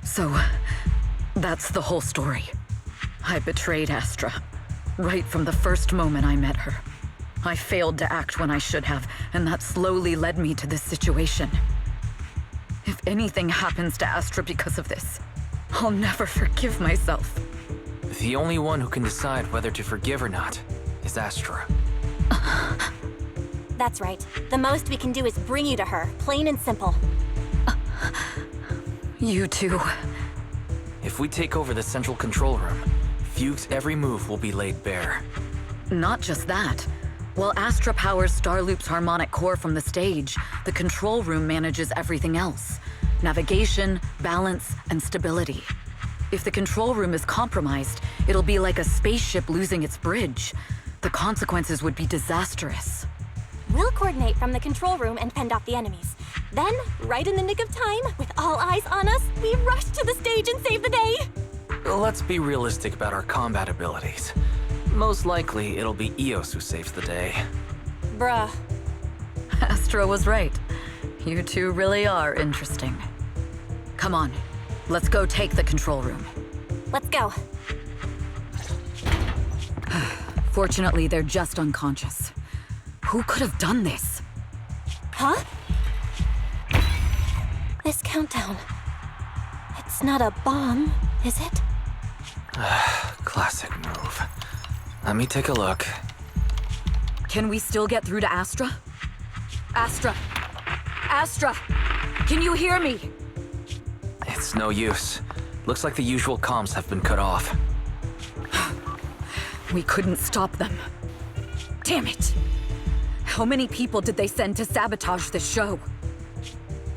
So, that's the whole story. I betrayed Astra, right from the first moment I met her. I failed to act when I should have, and that slowly led me to this situation. If anything happens to Astra because of this, I'll never forgive myself. The only one who can decide whether to forgive or not is Astra. That's right. The most we can do is bring you to her, plain and simple. You too. If we take over the central control room, Fugue's every move will be laid bare. Not just that. While Astra powers Starloop's harmonic core from the stage, the control room manages everything else. Navigation, balance, and stability. If the control room is compromised, it'll be like a spaceship losing its bridge. The consequences would be disastrous. We'll coordinate from the control room and fend off the enemies. Then, right in the nick of time, with all eyes on us, we rush to the stage and save the day! Let's be realistic about our combat abilities. Most likely, it'll be Eos who saves the day. Bruh. Astra was right. You two really are interesting. Come on, let's go take the control room. Let's go. Fortunately, they're just unconscious. Who could have done this? Huh? This countdown. It's not a bomb, is it? Classic move. Let me take a look. Can we still get through to Astra? Astra! Astra! Can you hear me? It's no use. Looks like the usual comms have been cut off. We couldn't stop them. Damn it! How many people did they send to sabotage this show?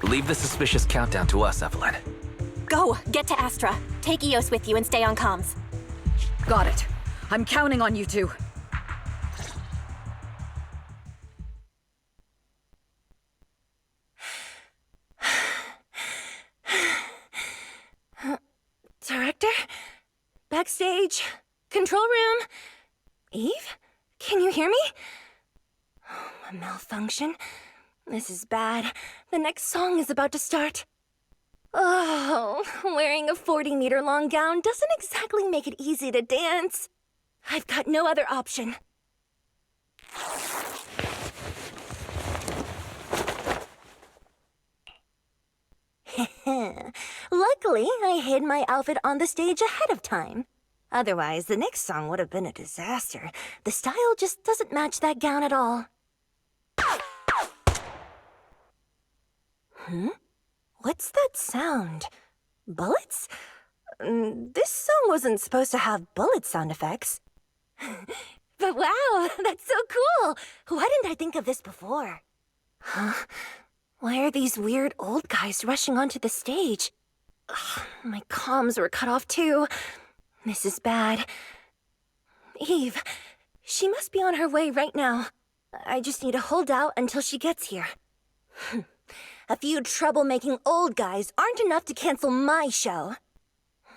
Leave the suspicious countdown to us, Evelyn. Go, get to Astra. Take Eos with you and stay on comms. Got it. I'm counting on you two. Director? Backstage? Control room? Eve? Can you hear me? Oh, a malfunction? This is bad. The next song is about to start. Oh, wearing a 40-meter-long gown doesn't exactly make it easy to dance. I've got no other option. Luckily, I hid my outfit on the stage ahead of time. Otherwise, the next song would have been a disaster. The style just doesn't match that gown at all. What's that sound? Bullets? This song wasn't supposed to have bullet sound effects. But wow, that's so cool! Why didn't I think of this before? Huh? Why are these weird old guys rushing onto the stage? Ugh, my comms were cut off too. This is bad. Eve, she must be on her way right now. I just need to hold out until she gets here. A few troublemaking old guys aren't enough to cancel my show.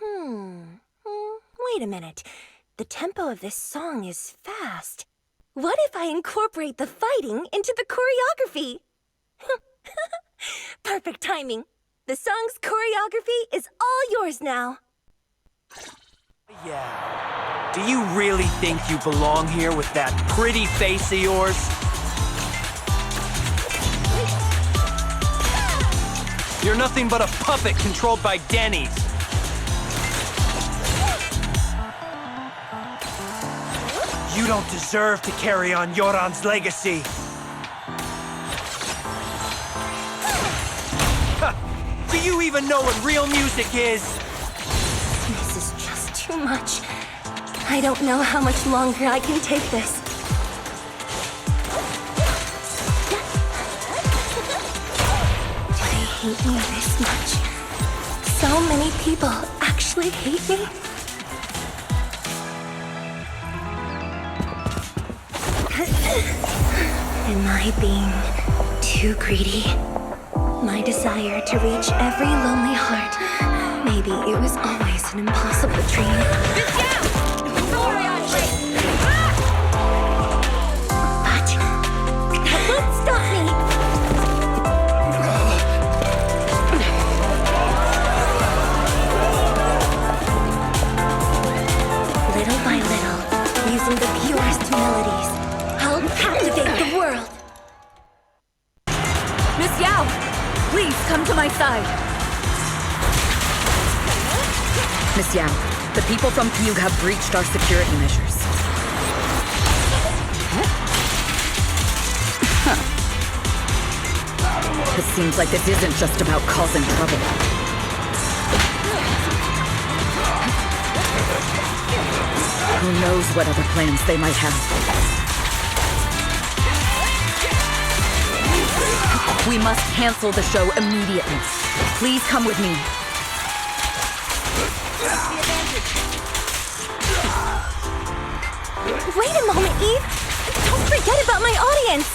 Wait a minute. The tempo of this song is fast. What if I incorporate the fighting into the choreography? Perfect timing. The song's choreography is all yours now. Yeah. Do you really think you belong here with that pretty face of yours? You're nothing but a puppet controlled by Denny's. You don't deserve to carry on Yoran's legacy. Do you even know what real music is? This is just too much. I don't know how much longer I can take this. Did I hate me this much? So many people actually hate me? Am I being too greedy? My desire to reach every lonely heart. Maybe it was always an impossible dream. But that won't stop me! Little by little, using the purest melodies, I'll captivate the world! Miss Yao, please come to my side. Miss Yao, the people from Fugue have breached our security measures. It seems like this isn't just about causing trouble. Who knows what other plans they might have. We must cancel the show immediately. Please come with me. Wait a moment, Eve! Don't forget about my audience!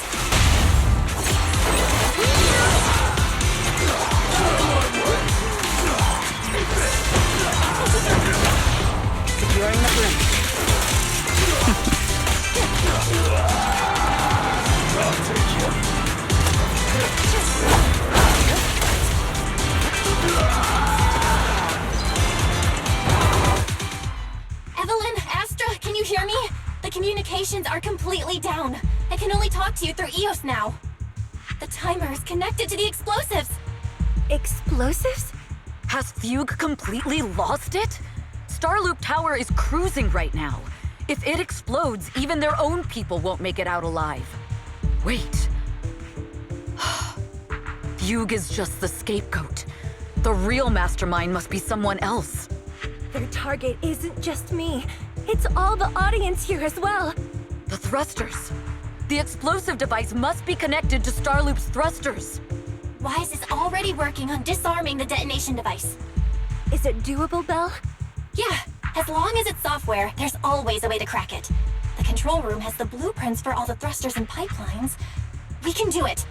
Securing the bridge. Evelyn, Astra, can you hear me? The communications are completely down. I can only talk to you through EOS now. The timer is connected to the explosives. Explosives? Has Fugue completely lost it? Starloop Tower is cruising right now. If it explodes, even their own people won't make it out alive. Wait. Fugue is just the scapegoat. The real mastermind must be someone else. Their target isn't just me. It's all the audience here as well. The thrusters. The explosive device must be connected to Starloop's thrusters. Wise is already working on disarming the detonation device. Is it doable, Belle? Yeah, as long as it's software, there's always a way to crack it. The control room has the blueprints for all the thrusters and pipelines. We can do it.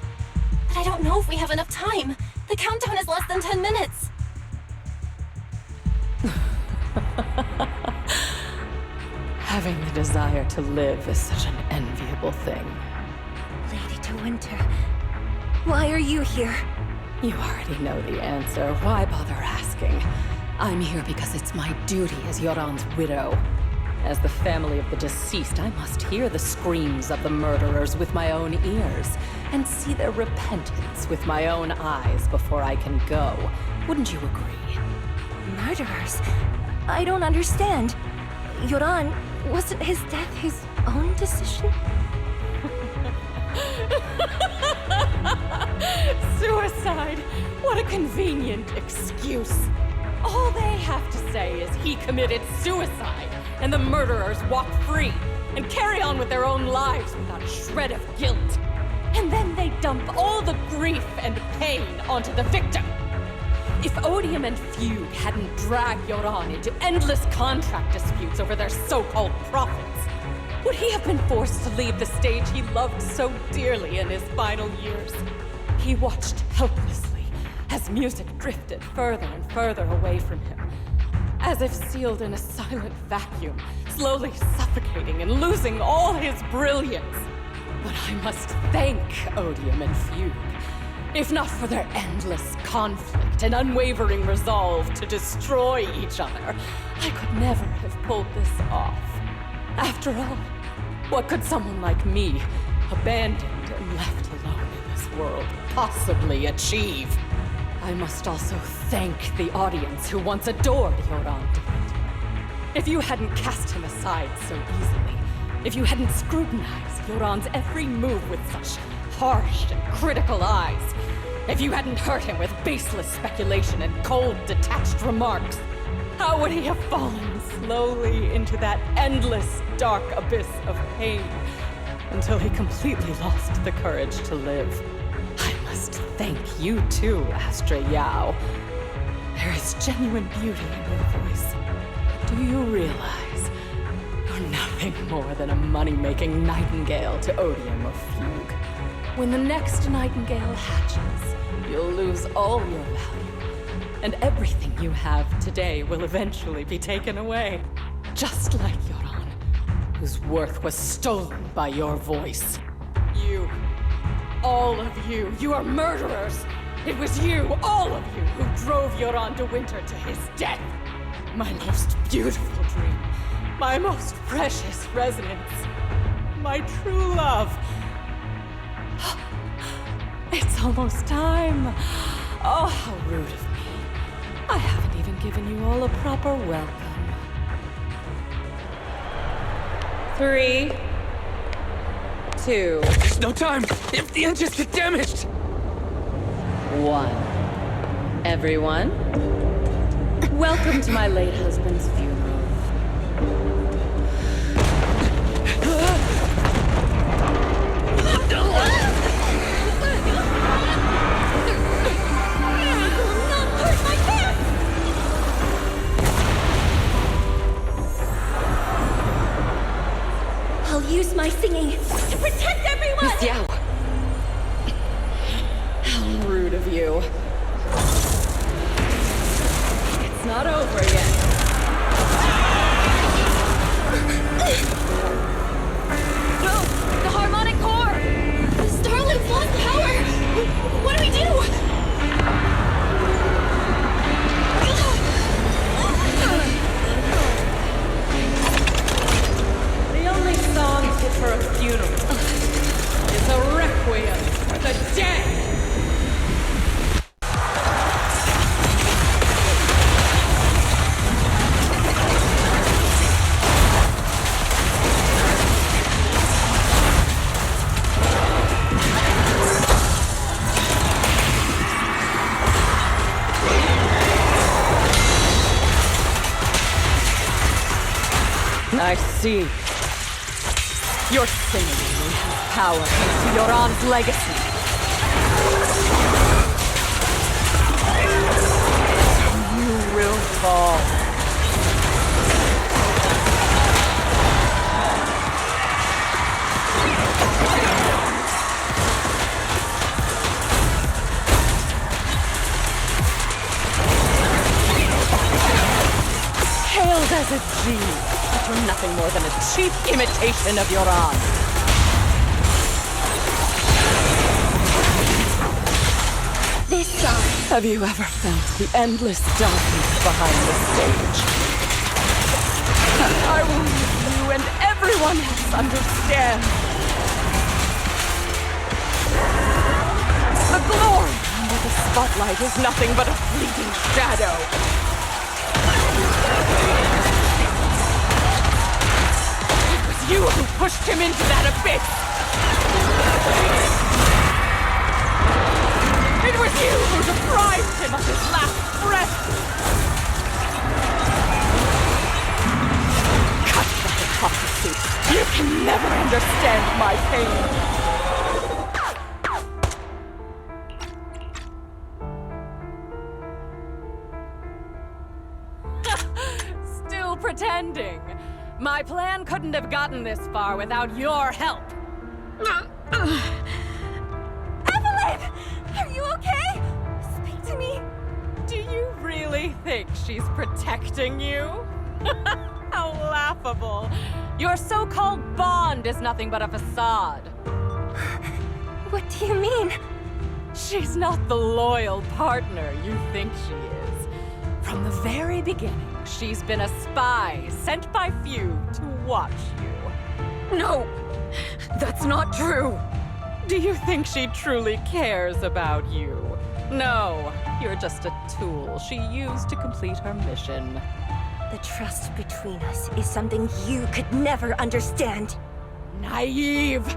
But I don't know if we have enough time. The countdown is less than 10 minutes. Having the desire to live is such an enviable thing. Lady De Winter, why are you here? You already know the answer. Why bother asking? I'm here because it's my duty as Yoran's widow. As the family of the deceased, I must hear the screams of the murderers with my own ears, and see their repentance with my own eyes before I can go. Wouldn't you agree? Murderers? I don't understand. Yoran, wasn't his death his own decision? Suicide! What a convenient excuse. All they have to say is he committed suicide, and the murderers walk free and carry on with their own lives without a shred of guilt. And then they dump all the grief and pain onto the victim. If Odium and Fugue hadn't dragged Yoran into endless contract disputes over their so-called profits, would he have been forced to leave the stage he loved so dearly in his final years? He watched helplessly as music drifted further and further away from him, as if sealed in a silent vacuum, slowly suffocating and losing all his brilliance. But I must thank Odium and Fugue. If not for their endless conflict and unwavering resolve to destroy each other, I could never have pulled this off. After all, what could someone like me, abandoned and left alone in this world, possibly achieve? I must also thank the audience who once adored Yoran de Winter. If you hadn't cast him aside so easily, if you hadn't scrutinized Yoran's every move with such harsh and critical eyes, if you hadn't hurt him with baseless speculation and cold, detached remarks, how would he have fallen slowly into that endless, dark abyss of pain until he completely lost the courage to live? I must must thank you too, Astra Yao. There is genuine beauty in your voice. Do you realize you're nothing more than a money-making nightingale to Odium or Fugue? When the next nightingale hatches, you'll lose all your value, and everything you have today will eventually be taken away. Just like Yoran, whose worth was stolen by your voice. You, all of you, you are murderers! It was you, all of you, who drove Yoran de Winter to his death! My most beautiful dream, my most precious resonance, my true love. It's almost time. Oh, how rude of me. I haven't even given you all a proper welcome. 3, 2, There's no time! If the engines get damaged! 1. Everyone, welcome to my late husband's funeral. I'll use my singing to protect everyone! Miss Yao! How rude of you. It's not over yet. No! The harmonic core! The Starlink's lost power! What do we do? The only song fit for a funeral is a requiem for the dead! I see. Your singing only has power thanks to Yoran's legacy. You will fall. Hailed as a G. You're nothing more than a cheap imitation of Yoran. This song. Have you ever felt the endless darkness behind the stage? I will make you and everyone else understand. The glory under the spotlight is nothing but a fleeting shadow. You who pushed him into that abyss! It was you who deprived him of his last breath! Cut that hypocrisy! You can never understand my pain! Still pretending! My plan couldn't have gotten this far without your help! Evelyn! Are you okay? Speak to me. Do you really think she's protecting you? How laughable! Your so-called bond is nothing but a facade. What do you mean? She's not the loyal partner you think she is. From the very beginning, she's been a spy sent by few to watch you. No! That's not true! Do you think she truly cares about you? No, you're just a tool she used to complete her mission. The trust between us is something you could never understand. Naive!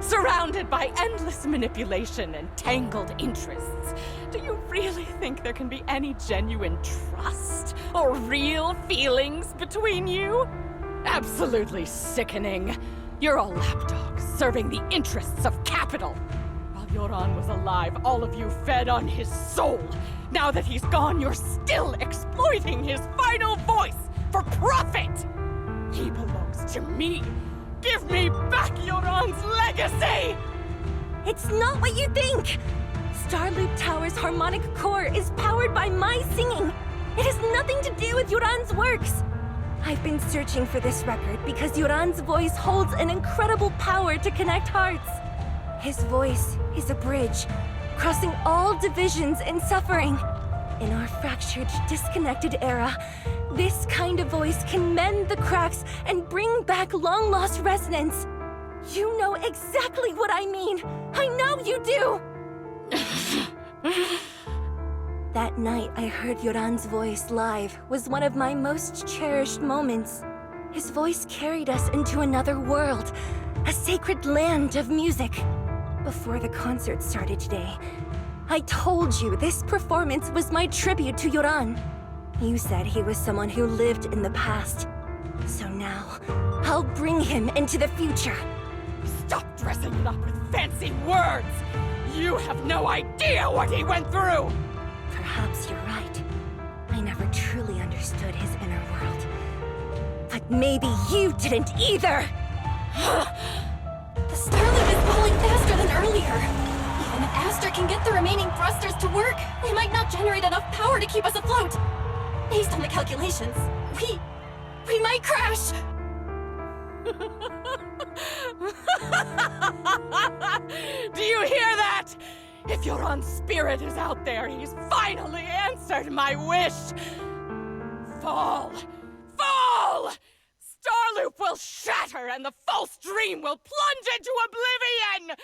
Surrounded by endless manipulation and tangled interests. Do you really think there can be any genuine trust or real feelings between you? Absolutely sickening. You're a lapdog serving the interests of capital, while Yoran was alive, all of you fed on his soul. Now that he's gone, you're still exploiting his final voice for profit! He belongs to me! Give me back Yoran's legacy! It's not what you think! Starloop Tower's harmonic core is powered by my singing! It has nothing to do with Yoran's works! I've been searching for this record because Yoran's voice holds an incredible power to connect hearts. His voice is a bridge, crossing all divisions and suffering. In our fractured, disconnected era, this kind of voice can mend the cracks and bring back long-lost resonance. You know exactly what I mean. I know you do! That night I heard Yoran's voice live was one of my most cherished moments. His voice carried us into another world, a sacred land of music. Before the concert started today, I told you this performance was my tribute to Yoran. You said he was someone who lived in the past. So now, I'll bring him into the future. Stop dressing it up with fancy words! You have no idea what he went through! Perhaps you're right. I never truly understood his inner world. But maybe you didn't either! The Starloop is pulling faster than earlier. Even if Aster can get the remaining thrusters to work, they might not generate enough power to keep us afloat. Based on the calculations, we might crash. Do you hear that? If Yoran's spirit is out there, he's finally answered my wish. Fall! Fall! Starloop will shatter and the false dream will plunge into oblivion!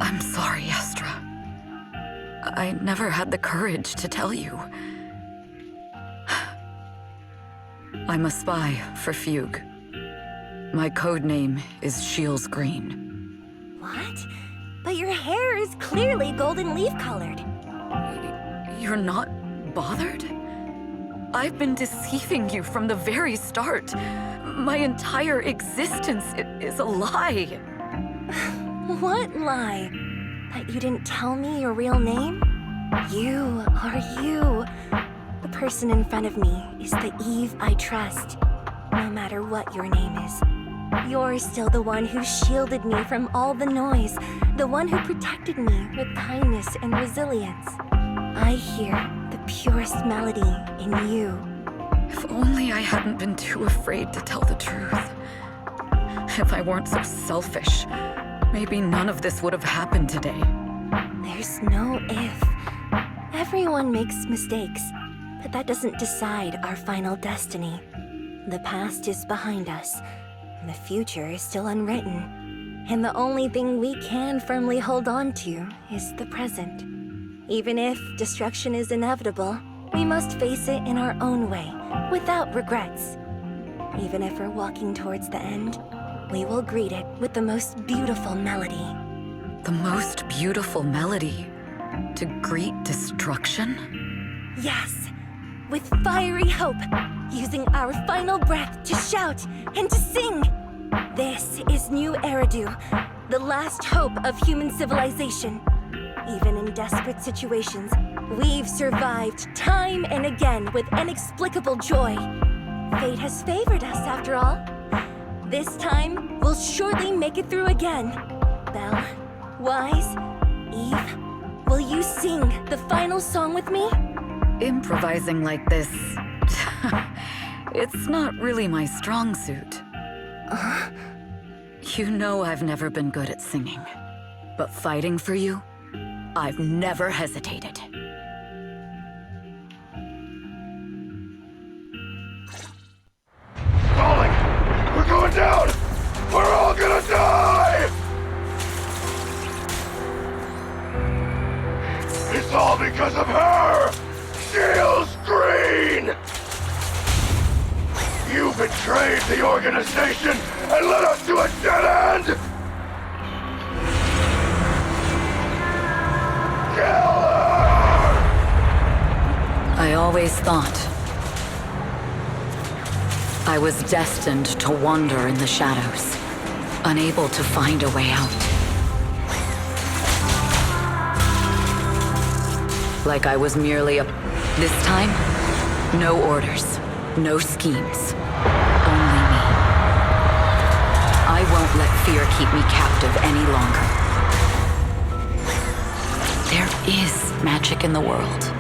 I'm sorry, Astra. I never had the courage to tell you. I'm a spy for Fugue. My code name is Shields Green. What? But your hair is clearly golden leaf-colored. You're not bothered? I've been deceiving you from the very start. My entire existence is a lie. What lie? That you didn't tell me your real name? You are you. The person in front of me is the Eve I trust. No matter what your name is. You're still the one who shielded me from all the noise. The one who protected me with kindness and resilience. I hear the purest melody in you. If only I hadn't been too afraid to tell the truth. If I weren't so selfish, maybe none of this would have happened today. There's no if. Everyone makes mistakes, but that doesn't decide our final destiny. The past is behind us. The future is still unwritten. And the only thing we can firmly hold on to is the present. Even if destruction is inevitable, we must face it in our own way, without regrets. Even if we're walking towards the end, we will greet it with the most beautiful melody. The most beautiful melody? To greet destruction? Yes, with fiery hope, using our final breath to shout and to sing. This is new Eridu, the last hope of human civilization. Even in desperate situations, we've survived time and again with inexplicable joy. Fate has favored us after all. This time, we'll surely make it through again. Belle, Wise, Eve, will you sing the final song with me? Improvising like this... it's not really my strong suit. You know I've never been good at singing. But fighting for you, I've never hesitated. Falling! We're going down! We're all gonna die! It's all because of her! Shields Green! You betrayed the organization and led us to a dead end! Kill her! I always always thought I was destined to wander in the shadows, unable to find a way out. Like I was merely a... This time, no orders, no schemes, only me. I won't let fear keep me captive any longer. There is magic in the world.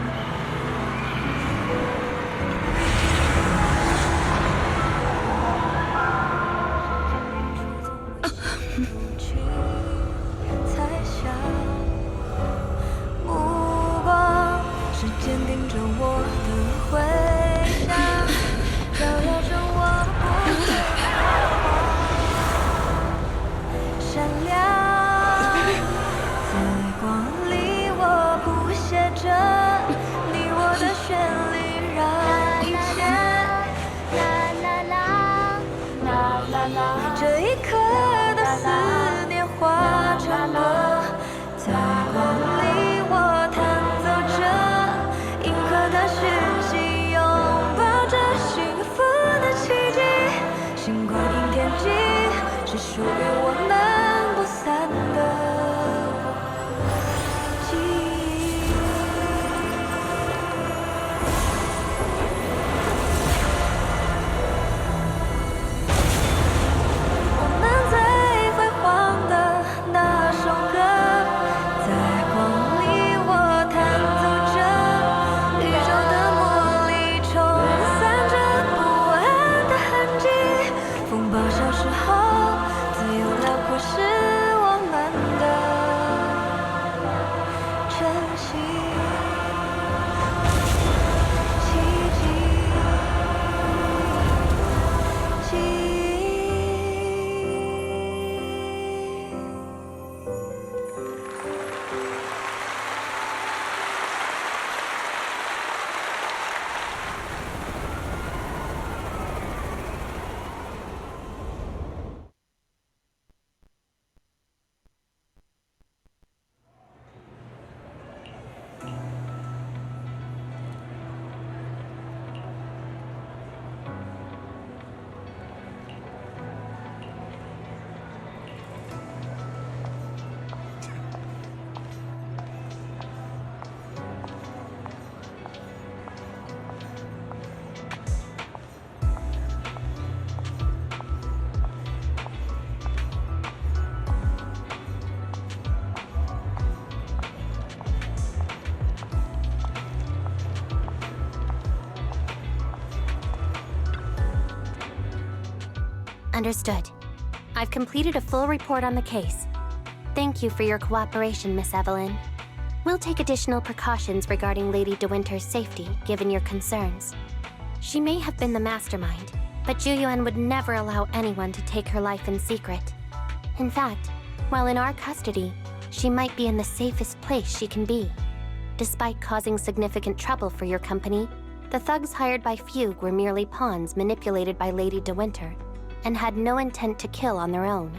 Understood. I've completed a full report on the case. Thank you for your cooperation, Miss Evelyn. We'll take additional precautions regarding Lady De Winter's safety, given your concerns. She may have been the mastermind, but Juyuan would never allow anyone to take her life in secret. In fact, while in our custody, she might be in the safest place she can be. Despite causing significant trouble for your company, the thugs hired by Fugue were merely pawns manipulated by Lady De Winter, and had no intent to kill on their own.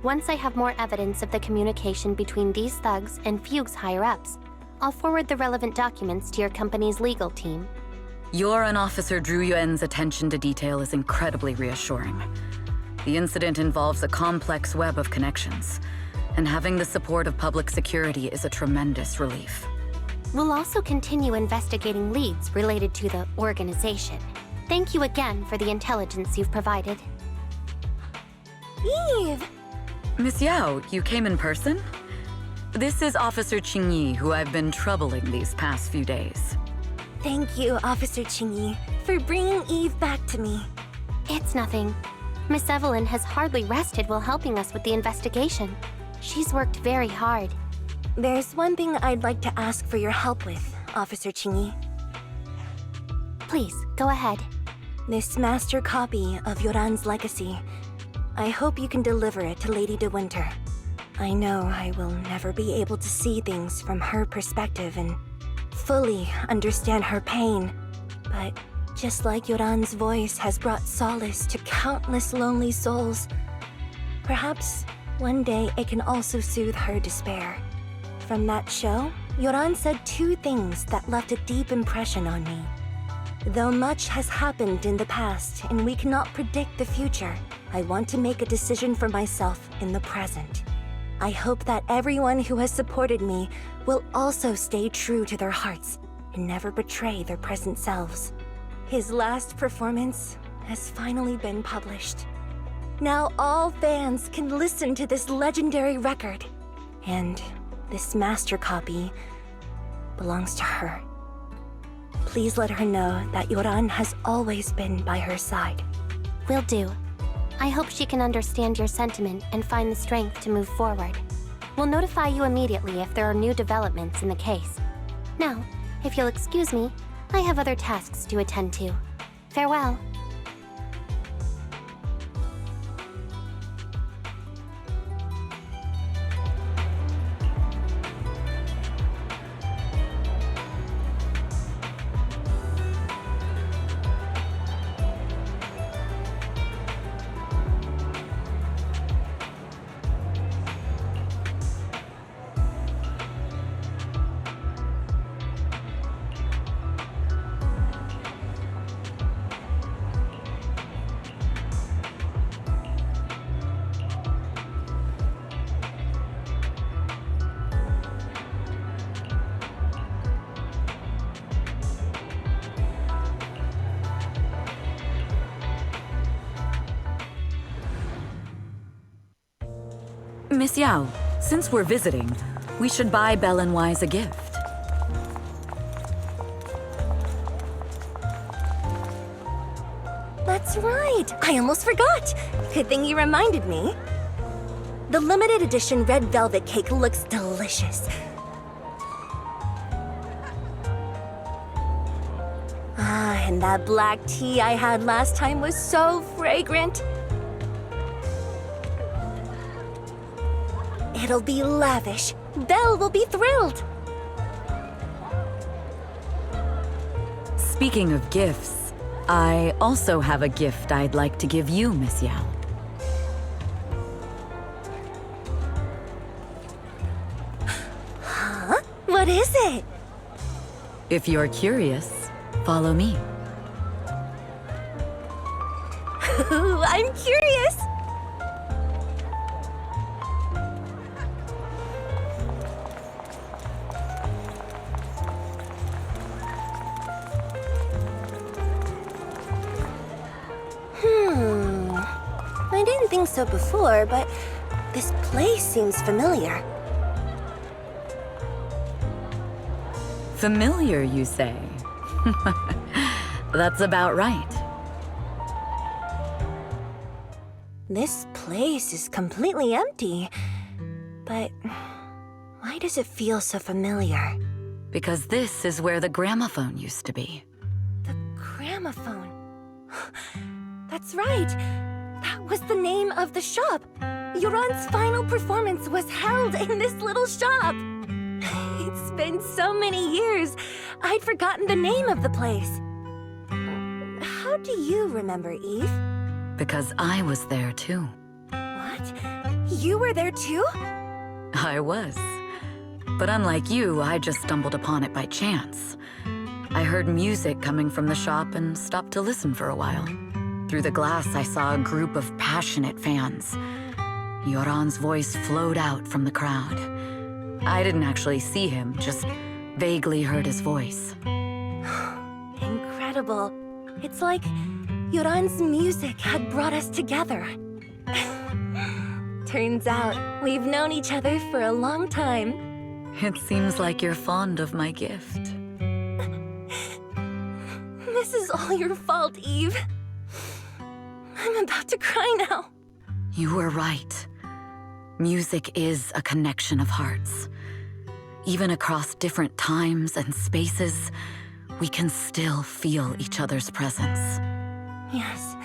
Once I have more evidence of the communication between these thugs and Fugue's higher-ups, I'll forward the relevant documents to your company's legal team. Your and Officer Zhu Yuan's attention to detail is incredibly reassuring. The incident involves a complex web of connections, and having the support of public security is a tremendous relief. We'll also continue investigating leads related to the organization. Thank you again for the intelligence you've provided. Eve! Miss Yao, you came in person? This is Officer Qingyi, who I've been troubling these past few days. Thank you, Officer Qingyi, for bringing Eve back to me. It's nothing. Miss Evelyn has hardly rested while helping us with the investigation. She's worked very hard. There's one thing I'd like to ask for your help with, Officer Qingyi. Please, go ahead. This master copy of Yoran's legacy. I hope you can deliver it to Lady De Winter. I know I will never be able to see things from her perspective and fully understand her pain, but just like Yoran's voice has brought solace to countless lonely souls, perhaps one day it can also soothe her despair. From that show, Yoran said two things that left a deep impression on me. Though much has happened in the past and we cannot predict the future, I want to make a decision for myself in the present. I hope that everyone who has supported me will also stay true to their hearts and never betray their present selves. His last performance has finally been published. Now all fans can listen to this legendary record. And this master copy belongs to her. Please let her know that Yoran has always been by her side. Will do. I hope she can understand your sentiment and find the strength to move forward. We'll notify you immediately if there are new developments in the case. Now, if you'll excuse me, I have other tasks to attend to. Farewell. Miss Yao, since we're visiting, we should buy Belle and Wise a gift. That's right! I almost forgot! Good thing you reminded me. The limited edition red velvet cake looks delicious. Ah, and that black tea I had last time was so fragrant. It'll be lavish. Belle will be thrilled. Speaking of gifts, I also have a gift I'd like to give you, Miss Yao. Huh? What is it? If you're curious, follow me. I'm curious! I didn't think so before, but this place seems familiar. Familiar, you say? That's about right. This place is completely empty. But why does it feel so familiar? Because this is where the gramophone used to be. The gramophone. That's right. That was the name of the shop. Yoran's final performance was held in this little shop. It's been so many years, I'd forgotten the name of the place. How do you remember, Eve? Because I was there too. What? You were there too? I was. But unlike you, I just stumbled upon it by chance. I heard music coming from the shop and stopped to listen for a while. Through the glass, I saw a group of passionate fans. Yoran's voice flowed out from the crowd. I didn't actually see him, just vaguely heard his voice. Incredible. It's like Yoran's music had brought us together. Turns out, we've known each other for a long time. It seems like you're fond of my gift. This is all your fault, Eve. I'm about to cry now. You were right. Music is a connection of hearts. Even across different times and spaces, we can still feel each other's presence. Yes.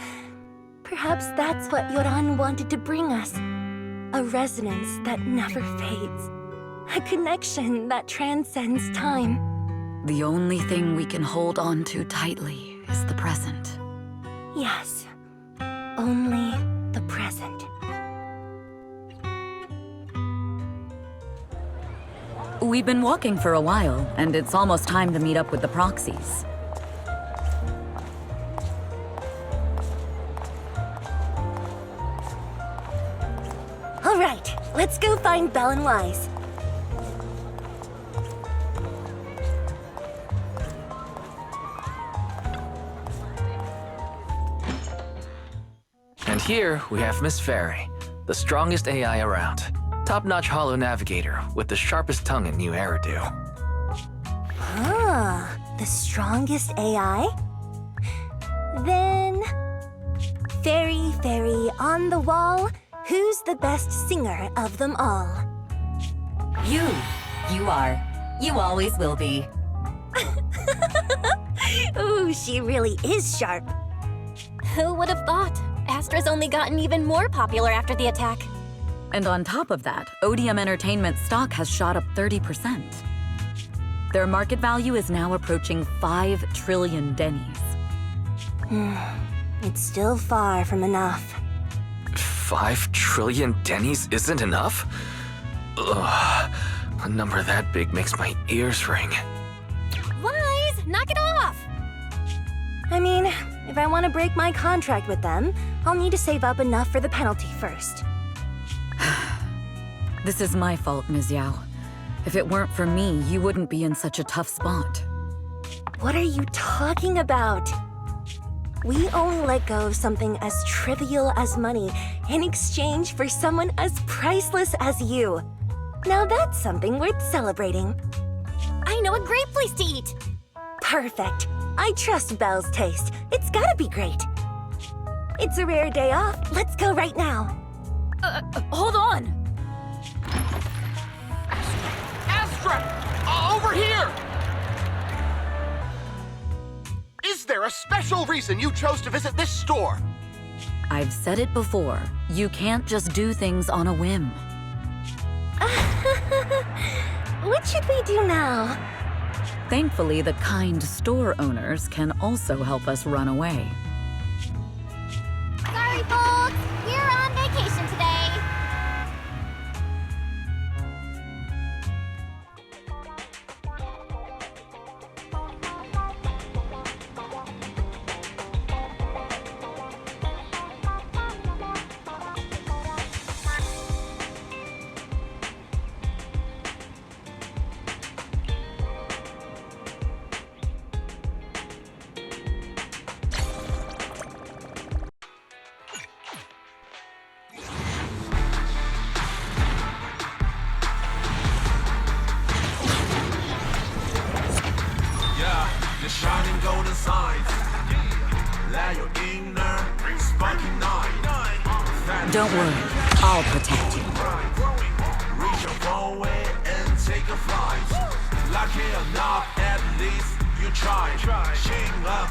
Perhaps that's what Yoran wanted to bring us. A resonance that never fades. A connection that transcends time. The only thing we can hold on to tightly is the present. Yes. Only the present. We've been walking for a while, and it's almost time to meet up with the proxies. All right, let's go find Belle and Wise. And here we have Miss Fairy, the strongest AI around. Top-notch holo navigator with the sharpest tongue in New Eridu. Ah, the strongest AI? Then... Fairy, on the wall, who's the best singer of them all? You. You are. You always will be. Ooh, she really is sharp. Who would have thought? Astra's only gotten even more popular after the attack. And on top of that, ODM Entertainment's stock has shot up 30%. Their market value is now approaching 5 trillion dennies. It's still far from enough. 5 trillion dennies isn't enough? Ugh, a number that big makes my ears ring. Wise, knock it off! I mean, if I want to break my contract with them, I'll need to save up enough for the penalty first. This is my fault, Ms. Yao. If it weren't for me, you wouldn't be in such a tough spot. What are you talking about? We only let go of something as trivial as money in exchange for someone as priceless as you. Now that's something worth celebrating. I know a great place to eat! Perfect. I trust Belle's taste. It's gotta be great. It's a rare day off. Let's go right now. Hold on! Astra! Over here! Is there a special reason you chose to visit this store? I've said it before. You can't just do things on a whim. What should we do now? Thankfully, the kind store owners can also help us run away. Sorry, folks! We're on vacation today! Shining golden signs. Let your inner sparking night. Don't worry, I'll protect you. Reach your phone way and take a flight. Lucky enough, at least you try. Shing up